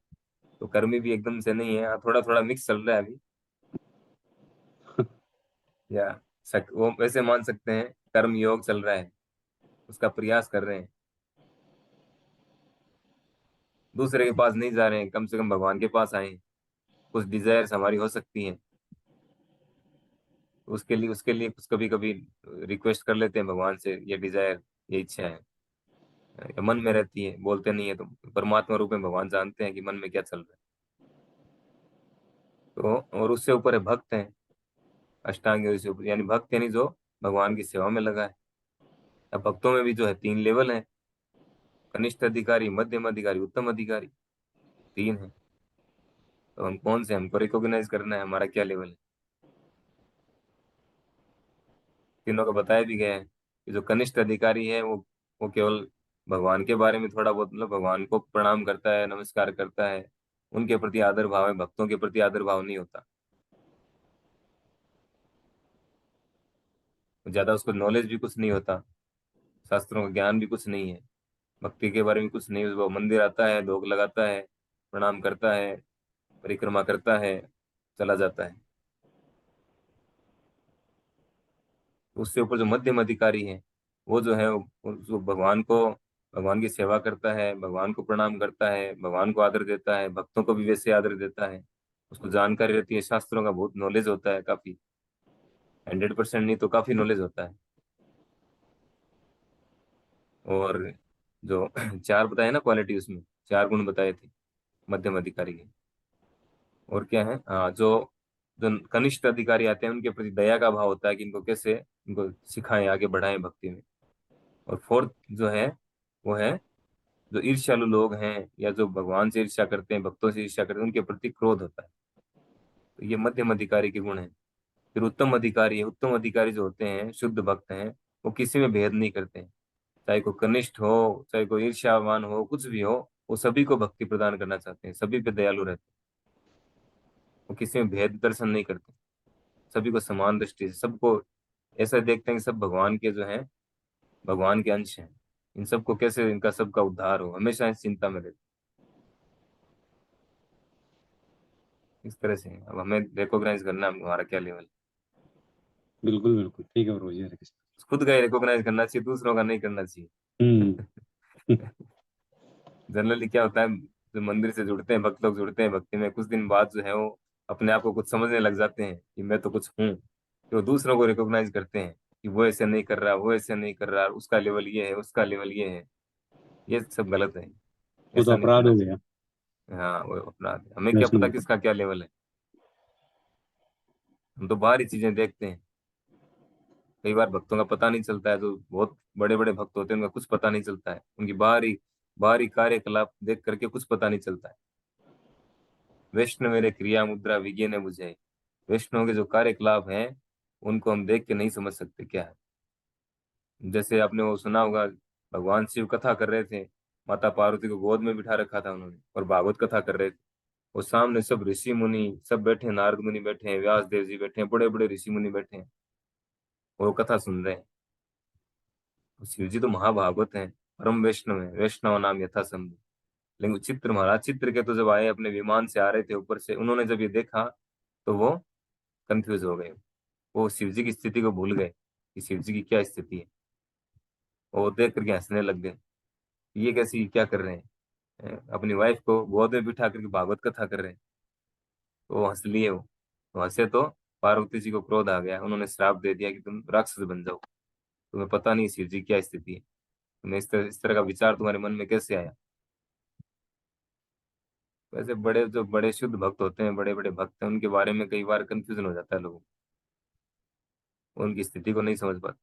तो कर्मी भी एकदम से नहीं है, थोड़ा थोड़ा मिक्स चल रहा है अभी। या वो वैसे मान सकते हैं कर्म योग चल रहा है, उसका प्रयास कर रहे हैं। दूसरे के पास नहीं जा रहे हैं, कम से कम भगवान के पास आए हैं। कुछ डिजायर्स हमारी हो सकती हैं, उसके लिए कुछ कभी कभी रिक्वेस्ट कर लेते हैं भगवान से, ये डिजायर, ये इच्छा है, या मन में रहती है, बोलते नहीं है। तो परमात्मा रूप में भगवान जानते हैं कि मन में क्या चल रहा है। तो और उससे ऊपर है भक्त हैं, अष्टांग योग से ऊपर, यानी भक्त यानी जो भगवान की सेवा में लगा है। अब भक्तों में भी जो है 3 लेवल है, कनिष्ठ अधिकारी, मध्यम अधिकारी, उत्तम अधिकारी, 3 है। तो हम कौन से, हमको रिकॉग्नाइज करना है हमारा क्या लेवल है। तीनों का बताया भी गया है कि जो कनिष्ठ अधिकारी है वो केवल भगवान के बारे में थोड़ा बहुत, मतलब भगवान को प्रणाम करता है, नमस्कार करता है, उनके प्रति आदर भाव है, भक्तों के प्रति आदर भाव नहीं होता। ज्यादा उसको नॉलेज भी कुछ नहीं होता, शास्त्रों का ज्ञान भी कुछ नहीं है, भक्ति के बारे में कुछ नहीं। वो मंदिर आता है, धोख लगाता है, प्रणाम करता है, परिक्रमा करता है, चला जाता है। उससे ऊपर जो मध्यम अधिकारी है, वो जो है वो जो भगवान की सेवा करता है, भगवान को प्रणाम करता है, भगवान को आदर देता है, भक्तों को भी वैसे आदर देता है। उसको जानकारी रहती है, शास्त्रों का बहुत नॉलेज होता है, काफी, 100% नहीं तो काफी नॉलेज होता है। और जो चार बताए ना क्वालिटी, उसमें 4 गुण बताए थे मध्यम अधिकारी के। और क्या है, हाँ, जो जो कनिष्ठ अधिकारी आते हैं उनके प्रति दया का भाव होता है कि इनको कैसे, इनको सिखाएं, आगे बढ़ाएं भक्ति में। और फोर्थ जो है वो है, जो ईर्ष्यालु लोग हैं या जो भगवान से ईर्ष्या करते हैं, भक्तों से ईर्ष्या करते हैं, उनके प्रति क्रोध होता है। तो ये मध्यम अधिकारी के गुण हैं। फिर उत्तम अधिकारी है, उत्तम अधिकारी जो होते हैं, शुद्ध भक्त हैं, वो किसी में भेद नहीं करते हैं। चाहे कोई कनिष्ठ हो, चाहे कोई ईर्ष्यावान हो, कुछ भी हो, वो सभी को भक्ति प्रदान करना चाहते हैं, सभी पे दयालु रहते हैं। वो किसी में भेद दर्शन नहीं करते, सभी को समान दृष्टि से, सबको ऐसा देखते हैं कि सब भगवान के जो हैं, भगवान के अंश हैं। इन सबको कैसे, इनका सबका उद्धार हो, हमेशा इस चिंता में रहते हैं। इस तरह से अब हमें रिकॉग्नाइज करना है हमारा क्या लेवल है। बिल्कुल बिल्कुल ठीक है प्रभु जी, हरे कृष्ण। खुद का ही रिकॉग्नाइज करना चाहिए, दूसरों का नहीं करना चाहिए। हम्म। जनरली क्या होता है, जो मंदिर से जुड़ते हैं, भक्त लोग जुड़ते हैं भक्ति में, कुछ दिन बाद जो है वो अपने आप को कुछ समझने लग जाते हैं कि मैं तो कुछ हूँ। तो दूसरों को रिकॉग्नाइज करते हैं कि वो ऐसे नहीं कर रहा, वो ऐसे नहीं कर रहा, उसका लेवल ये है, उसका लेवल ये है। ये सब गलत है, वो तो ऐसा नहीं अपराध करना हो गया। चाहिए। हाँ, वो अपराध है। हमें क्या पता वैष्णव। किसका क्या लेवल है। हम तो बाहरी चीजें देखते हैं। कई बार भक्तों का पता नहीं चलता है, जो बहुत बड़े बड़े भक्त होते हैं उनका कुछ पता नहीं चलता है, उनकी बाहरी बाहरी कार्यकलाप देख करके कुछ पता नहीं चलता है। वैष्णव मेरे क्रिया मुद्रा विज्ञान ने बुझे, वैष्णव के जो कार्यकलाप हैं उनको हम देख के नहीं समझ सकते क्या है। जैसे आपने वो सुना होगा, भगवान शिव कथा कर रहे थे, माता पार्वती को गोद में बिठा रखा था उन्होंने और भागवत कथा कर रहे थे। और सामने सब ऋषि मुनि सब बैठे हैं, नारद मुनि बैठे हैं, व्यास देव जी बैठे हैं, बड़े बड़े ऋषि मुनि बैठे हैं, और वो कथा सुन रहे हैं। तो शिव जी तो महाभागवत हैं, परम वैष्णव है, वैष्णव नाम यथा संभव। लेकिन चित्र, महाराज चित्र के तो जब आए अपने विमान से आ रहे थे ऊपर से, उन्होंने जब ये देखा तो वो कंफ्यूज हो गए। वो शिव जी की स्थिति को भूल गए कि शिव जी की क्या स्थिति है। वो देख करके हंसने लग गए, ये कैसी, क्या कर रहे हैं। अपनी वाइफ को गोद में बिठा करके भागवत कथा कर रहे हैं। तो वो हंस लिए वो। तो हंसे तो पार्वती जी को क्रोध आ गया, उन्होंने श्राप दे दिया कि तुम राक्षस बन जाओ, तुम्हें पता नहीं शिव जी क्या स्थिति है, तुम्हें इस तरह का विचार तुम्हारे मन में कैसे आया। वैसे बड़े जो बड़े शुद्ध भक्त होते हैं, बड़े बड़े भक्त हैं, उनके बारे में कई बार कंफ्यूजन हो जाता है लोगों को, उनकी स्थिति को नहीं समझ पाते।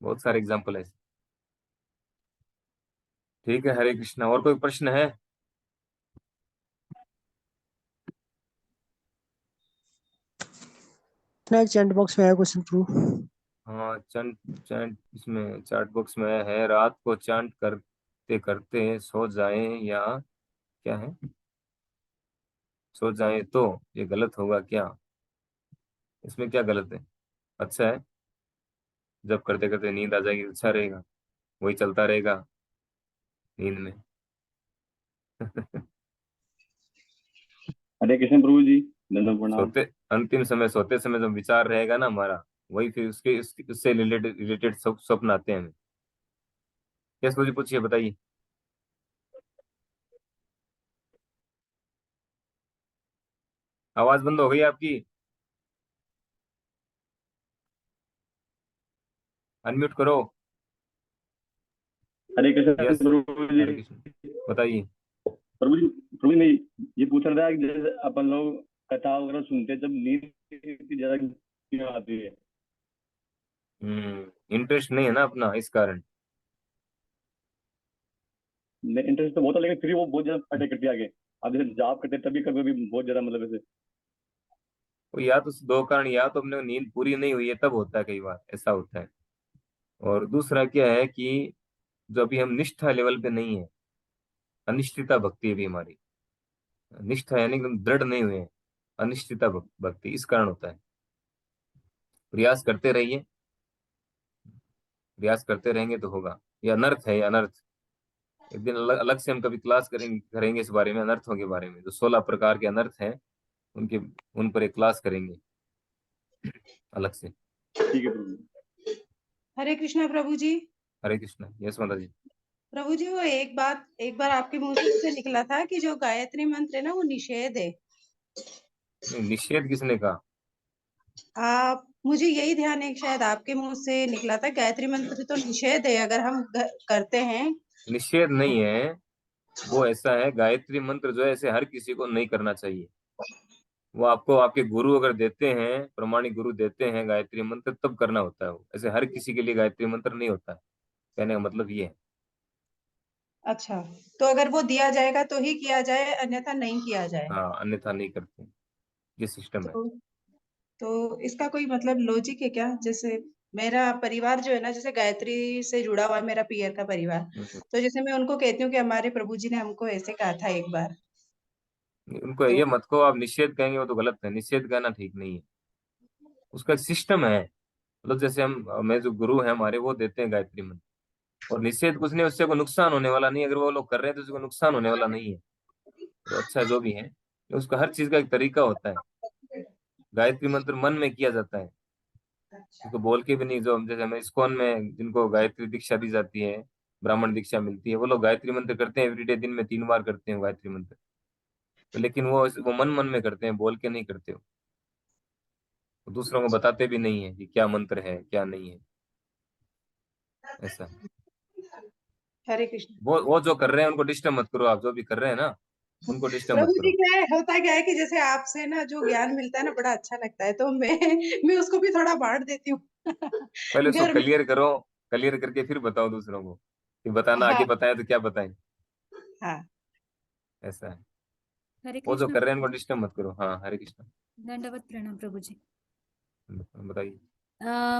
बहुत सारे एग्जाम्पल है। ठीक है, हरे कृष्णा। और कोई प्रश्न है? ना एक चैट बॉक्स में है क्वेश्चन प्रभु। हाँ, चंट चैंट इसमें चैट बॉक्स में है, रात को चैंट करते करते सो जाएं या क्या है, सो जाएं तो ये गलत होगा क्या? इसमें क्या गलत है? अच्छा है। जब करते करते नींद आ जाएगी, अच्छा रहेगा, वही चलता रहेगा नींद में। हरे कृष्ण प्रभु जी, दंडवत प्रणाम। सोते अंतिम समय, सोते समय जो विचार रहेगा ना हमारा, वही फिर उससे रिलेटेड रिलेटेड सब स्वप्न आते हैं हमें। यस जी, पूछिए, बताइए। आवाज बंद हो गई आपकी, अनम्यूट करो। हरे कृष्ण यस, प्रभु जी। हरे कृष्ण, बताइए। प्रभु जी मैं ये पूछ रहा था कि जैसे अपन लोग कथा वगैरह सुनते हैं, जब नींद इतनी ज्यादा क्यों आती है? इंटरेस्ट नहीं है ना अपना, इस कारण। इंटरेस्ट तो बहुत है, लेकिन फिर वो बहुत ज्यादा अटैक करती है आगे। आप जैसे जाप करते हैं तभी कभी कभी बहुत ज्यादा, मतलब ऐसे। वो या तो दो कारण, या तो अपने को नींद पूरी नहीं हुई है तब होता है, कई बार ऐसा होता है। और दूसरा क्या है कि जो अभी हम निष्ठा लेवल पे नहीं है, अनिष्ठिता भक्ति है अभी हमारी। निष्ठा यानी कि हम दृढ़ नहीं हुए हैं, अनिष्ठिता भक्ति, इस कारण होता है। प्रयास करते रहिए, प्रयास करते रहेंगे तो होगा। ये अनर्थ है, ये अनर्थ। एक दिन अलग अलग से हम कभी क्लास करेंगे इस बारे में, अनर्थों के बारे में, जो 16 प्रकार के अनर्थ हैं उनके, उन पर एक क्लास करेंगे अलग से। ठीक है प्रभु जी। हरे कृष्णा प्रभु जी। हरे कृष्ण, यश माता जी। प्रभु जी, वो एक बार आपके मुंह से ऐसे निकला था कि जो गायत्री मंत्र है ना वो निषेध है। नहीं, निषेध किसने कहा? आप, मुझे यही ध्यान है कि शायद आपके मुंह से निकला था गायत्री मंत्र तो निषेध है अगर हम करते हैं। निषेध तो नहीं है, वो ऐसा है, गायत्री मंत्र जो है ऐसे हर किसी को नहीं करना चाहिए। वो आपको आपके गुरु अगर देते हैं, प्रमाणिक गुरु देते हैं गायत्री मंत्र, तब करना होता है। वो ऐसे हर किसी के लिए गायत्री मंत्र नहीं होता है, कहने का मतलब ये है। अच्छा, तो अगर वो दिया जाएगा तो ही किया जाए, अन्यथा नहीं किया जाए। हाँ, अन्यथा नहीं करते, ये सिस्टम है। तो तो इसका कोई मतलब लॉजिक है क्या? जैसे मेरा परिवार जो है ना, जैसे गायत्री से जुड़ा हुआ है मेरा पियर का परिवार। हम्म। तो जैसे मैं उनको कहती हूँ कि हमारे प्रभु जी ने हमको ऐसे कहा था एक बार। उनको तो ये मत को आप निषेध कहेंगे, वो तो गलत है, निषेध कहना ठीक नहीं है। उसका सिस्टम है, मतलब जैसे हम, मैं जो गुरु है हमारे, वो देते हैं गायत्री मंत्र, और निषेध कुछ नहीं, उससे कोई नुकसान होने वाला नहीं। अगर वो लोग कर रहे हैं तो उससे कोई नुकसान होने वाला नहीं है। तो अच्छा जो भी है, उसका हर चीज का एक तरीका होता है। गायत्री मंत्र मन में किया जाता है, उसको बोल के भी नहीं। जो जैसे हमें इस्कॉन में जिनको गायत्री दीक्षा दी जाती है, ब्राह्मण दीक्षा मिलती है, वो लोग गायत्री मंत्र करते हैं एवरीडे, दिन में 3 बार करते हैं गायत्री मंत्र। तो लेकिन वो मन मन में करते हैं, बोल के नहीं करते हो। वो दूसरों को बताते भी नहीं है कि क्या मंत्र है क्या नहीं है, ऐसा है। हरे कृष्ण। वो जो कर रहे हैं उनको डिस्टर्ब मत करो, आप जो भी कर रहे हैं ना उनको डिस्टर्ब मत प्रभु जी, करो। क्या है कि जैसे आपसे ना जो ज्ञान मिलता है ना बड़ा अच्छा लगता है, तो मैं उसको भी थोड़ा बांट देती हूँ। पहले उसको घर में। क्लियर करो, क्लियर करके फिर बताओ दूसरों को, कि बताना हाँ आगे बताएं तो क्या बताएं, हाँ। ऐसा है। हरे वो जो कृष्ण कर रहे हैं प्रभु उनको जी। डिस्टर्ब मत करो। हाँ, हरे कृष्ण, दंडवत प्रणाम प्रभु जी। बताइए।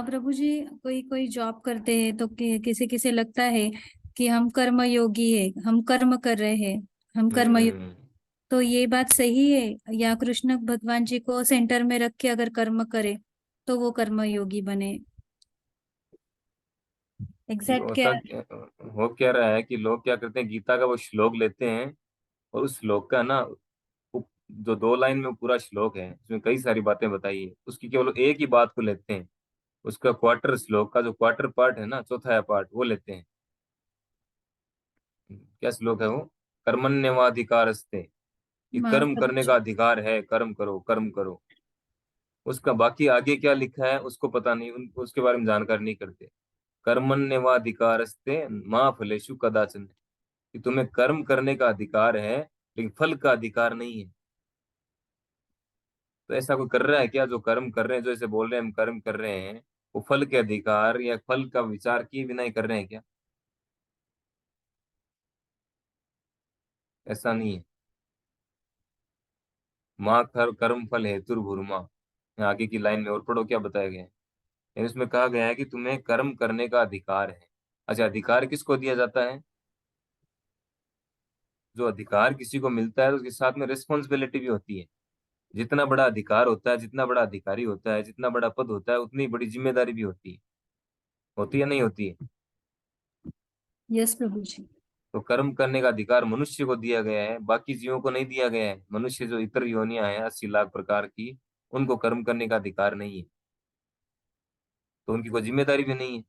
प्रभु जी, कोई कोई जॉब करते हैं तो किसी किसी लगता है कि हम कर्म योगी है, हम कर्म कर रहे हैं, हम कर्म हम्म तो ये बात सही है या कृष्ण भगवान जी को सेंटर में रख के अगर कर्म करे तो वो कर्म योगी बने? एग्जैक्ट क्या होता हो क्या रहा है कि लोग क्या करते हैं, गीता का वो श्लोक लेते हैं, और उस श्लोक का ना, जो 2 लाइन में पूरा श्लोक है उसमें कई सारी बातें बताई है, उसकी केवल एक ही बात को लेते हैं। उसका क्वार्टर, श्लोक का जो क्वार्टर पार्ट है ना, चौथा पार्ट, वो लेते हैं। क्या श्लोक है वो? कर्मण्यवाधिकारस्ते, ये माँ कर्म करने का अधिकार है, कर्म करो कर्म करो। उसका बाकी आगे क्या लिखा है उसको पता नहीं, उनको उसके बारे में जानकारी नहीं करते। कर्मण्यवाधिकारस्ते माँ फलेषु कदाचन, कि तुम्हें कर्म करने का अधिकार है, लेकिन फल का अधिकार नहीं है। तो ऐसा कोई कर रहा है क्या, जो कर्म कर रहे हैं, जो ऐसे बोल रहे हैं हम कर्म कर रहे हैं, वो फल के अधिकार या फल का विचार किए बिना ही कर रहे हैं क्या? ऐसा नहीं है। माँ कर्म फल हेतुर्भुर्मा, आगे की लाइन में और पढ़ो क्या बताया गया है। यानी उसमें कहा गया है कि तुम्हें कर्म करने का अधिकार है। अच्छा, अधिकार किसको दिया जाता है? जो अधिकार किसी को मिलता है तो उसके साथ में रिस्पॉन्सिबिलिटी भी होती है। जितना बड़ा अधिकार होता है, जितना बड़ा अधिकारी होता है, जितना बड़ा पद होता है, उतनी बड़ी जिम्मेदारी भी होती है। होती है नहीं होती है? यस प्रभु जी। तो कर्म करने का अधिकार मनुष्य को दिया गया है, बाकी जीवों को नहीं दिया गया है। मनुष्य जो इतर योनियां हैं 80 लाख प्रकार की, उनको कर्म करने का अधिकार नहीं है, तो उनकी कोई जिम्मेदारी भी नहीं है।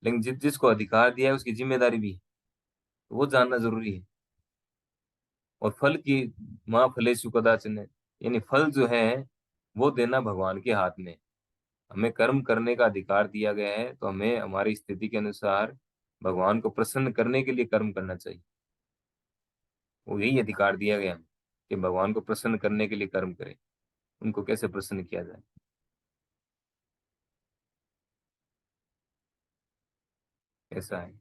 लेकिन जिसको अधिकार दिया है उसकी जिम्मेदारी भी है, तो वो जानना जरूरी है। और फल की माँ फलेषु कदाचन, यानी फल जो है वो देना भगवान के हाथ में। हमें कर्म करने का अधिकार दिया गया है, तो हमें हमारी स्थिति के अनुसार भगवान को प्रसन्न करने के लिए कर्म करना चाहिए। वो यही अधिकार दिया गया हमें कि भगवान को प्रसन्न करने के लिए कर्म करें। उनको कैसे प्रसन्न किया जाए, ऐसा है।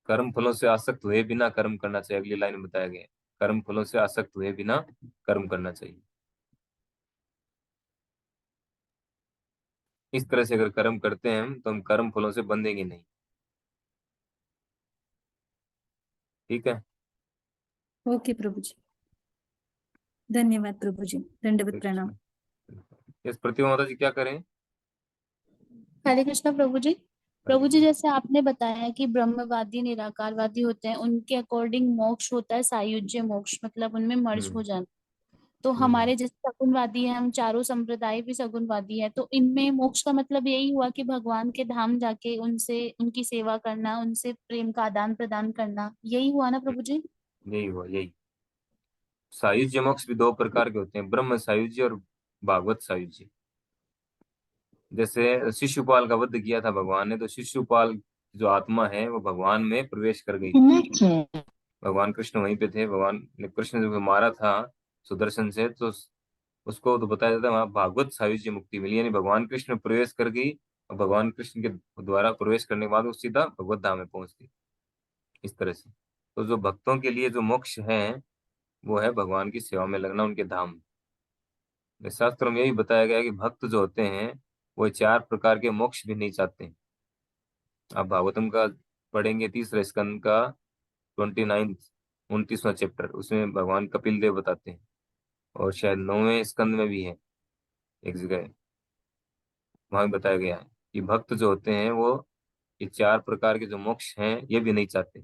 कर्म फलों से आसक्त हुए बिना कर्म करना चाहिए, अगली लाइन में बताया गया है। कर्म फलों से आसक्त हुए बिना कर्म करना चाहिए। इस तरह से अगर कर्म करते हैं हम, तो हम कर्म फलों से बंधेंगे नहीं। ठीक है। ओके प्रभु जी, धन्यवाद प्रभु जी, दंडवत प्रणाम। इस प्रतिभा माता जी क्या करें? हरे कृष्णा प्रभु जी। हरे प्रभु जी, कृष्ण। जैसे आपने बताया कि ब्रह्मवादी निराकारवादी होते हैं, उनके अकॉर्डिंग मोक्ष होता है सायुज्य मोक्ष, मतलब उनमें मर्ज हम्म। हो जाना। तो हम्म। हमारे जैसे सगुणवादी हैं, हम चारों संप्रदाय भी सगुणवादी है, तो इनमें मोक्ष का मतलब यही हुआ कि भगवान के धाम जाके उनसे उनकी सेवा करना, उनसे प्रेम का आदान प्रदान करना, यही हुआ ना प्रभु जी? यही हुआ, यही। सायुज्य मोक्ष भी दो प्रकार के होते हैं, ब्रह्म सायुज्य और भागवत सायुज्य। जैसे शिशुपाल का वध किया था भगवान ने, तो शिशुपाल जो आत्मा है वो भगवान में प्रवेश कर गई थी। भगवान कृष्ण वहीं पे थे। भगवान ने कृष्ण जब मारा था सुदर्शन से, तो उसको तो बताया जाता है वहां भागवत सायुज्य मुक्ति मिली, यानी भगवान कृष्ण प्रवेश कर गई, और भगवान कृष्ण के द्वारा प्रवेश करने के बाद वो सीधा भगवत धाम में पहुंच गई। इस तरह से तो जो भक्तों के लिए जो मोक्ष है, वो है भगवान की सेवा में लगना उनके धाम में। शास्त्रों में यही बताया गया है कि भक्त जो होते हैं वो 4 प्रकार के मोक्ष भी नहीं चाहते हैं। आप भागवतम का पढ़ेंगे, तीसरे स्कंद का 29 29वां चैप्टर, उसमें भगवान कपिल देव बताते हैं। और शायद 9वें स्कंद में भी है एक जगह, वहां भी बताया गया है कि भक्त जो होते हैं वो ये 4 प्रकार के जो मोक्ष हैं ये भी नहीं चाहते।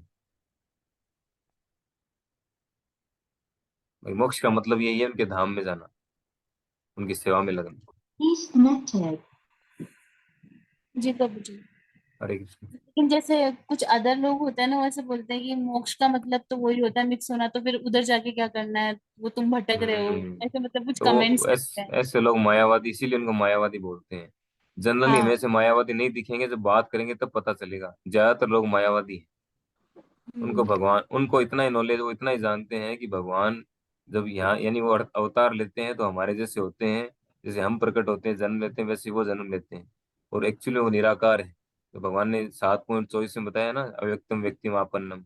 भाई मोक्ष का मतलब यही है उनके धाम में जाना, उनकी सेवा में लगना। जी प्रभु जी। हरे कृष्ण। लेकिन जैसे कुछ अदर लोग होते हैं ना, वैसे बोलते हैं कि मोक्ष का मतलब तो वही होता है मिक्स होना, तो फिर उधर जाके क्या करना है, वो तुम भटक रहे हो, ऐसे मतलब कुछ कमेंट्स तो करते हैं। ऐसे लोग मायावादी, इसीलिए उनको मायावादी बोलते हैं। जनरली हमें हाँ। से मायावादी नहीं दिखेंगे, जब बात करेंगे तब पता चलेगा। ज्यादातर लोग मायावादी हैं। उनको हम्म। भगवान, उनको इतना ही नॉलेज, वो इतना ही जानते हैं कि भगवान जब यहाँ, यानी वो अवतार लेते हैं तो हमारे जैसे होते हैं। जैसे हम प्रकट होते हैं, जन्म लेते हैं, वैसे वो जन्म लेते हैं। और एक्चुअली वो निराकार है। तो भगवान ने 7.24 में बताया ना, अव्यक्तम व्यक्तिम आपन्नम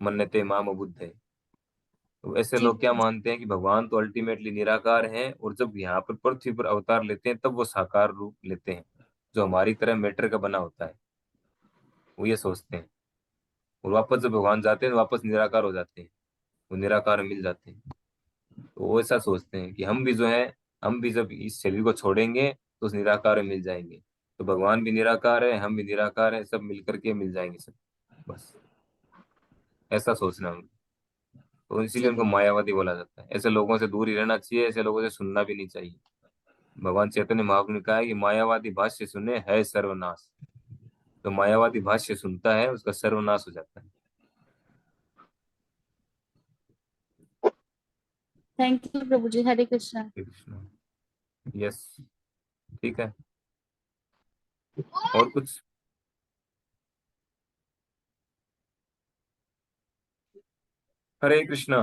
मन्यते माम बुद्ध है। तो ऐसे जी लोग क्या प्रभु जी। मानते हैं कि भगवान तो अल्टीमेटली निराकार हैं, और जब यहाँ पर पृथ्वी पर अवतार लेते हैं तब वो साकार रूप लेते हैं, जो हमारी तरह मैटर का बना होता है। वो ये सोचते हैं। और वापस जब भगवान जाते हैं तो वापस निराकार हो जाते हैं, वो निराकार मिल जाते हैं। तो वो ऐसा सोचते हैं कि हम भी जो है, हम भी जब इस शरीर को छोड़ेंगे तो उस निराकार में मिल जाएंगे। तो भगवान भी निराकार है, हम भी निराकार है, सब मिलकर के मिल जाएंगे सब। बस ऐसा सोचना हम। तो इसीलिए जी उनको प्रभु। मायावादी बोला जाता है। ऐसे लोगों से दूर ही रहना चाहिए, ऐसे लोगों से सुनना भी नहीं चाहिए। भगवान चैतन्य महाप्रभु ने कहा है कि मायावादी भाष्य सुने है सर्वनाश। तो मायावादी भाष्य सुनता है उसका सर्वनाश हो जाता है। थैंक यू प्रभु जी। हरे कृष्णा। श्री कृष्ण। यस। ठीक है। और कुछ? हरे कृष्णा।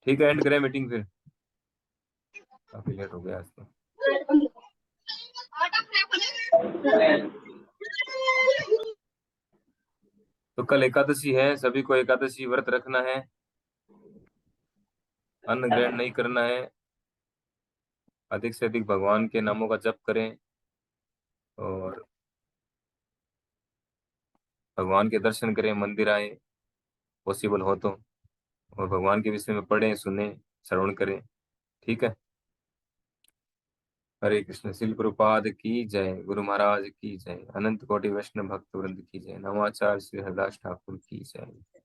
ठीक है, एंड करें मीटिंग फिर, काफी लेट हो गया आज तो। तो कल एकादशी है, सभी को एकादशी व्रत रखना है, अन्न ग्रहण नहीं करना है। अधिक से अधिक भगवान के नामों का जप करें, और भगवान के दर्शन करें, मंदिर आए पॉसिबल हो तो, और भगवान के विषय में पढ़ें, सुने, श्रवण करें। ठीक है। हरे कृष्ण। शिल प्रपाद की जय। गुरु महाराज की जय। अनंत कोटि वैष्णव भक्त वृंद की जय। नवाचार्य श्री हरिदास ठाकुर की जय।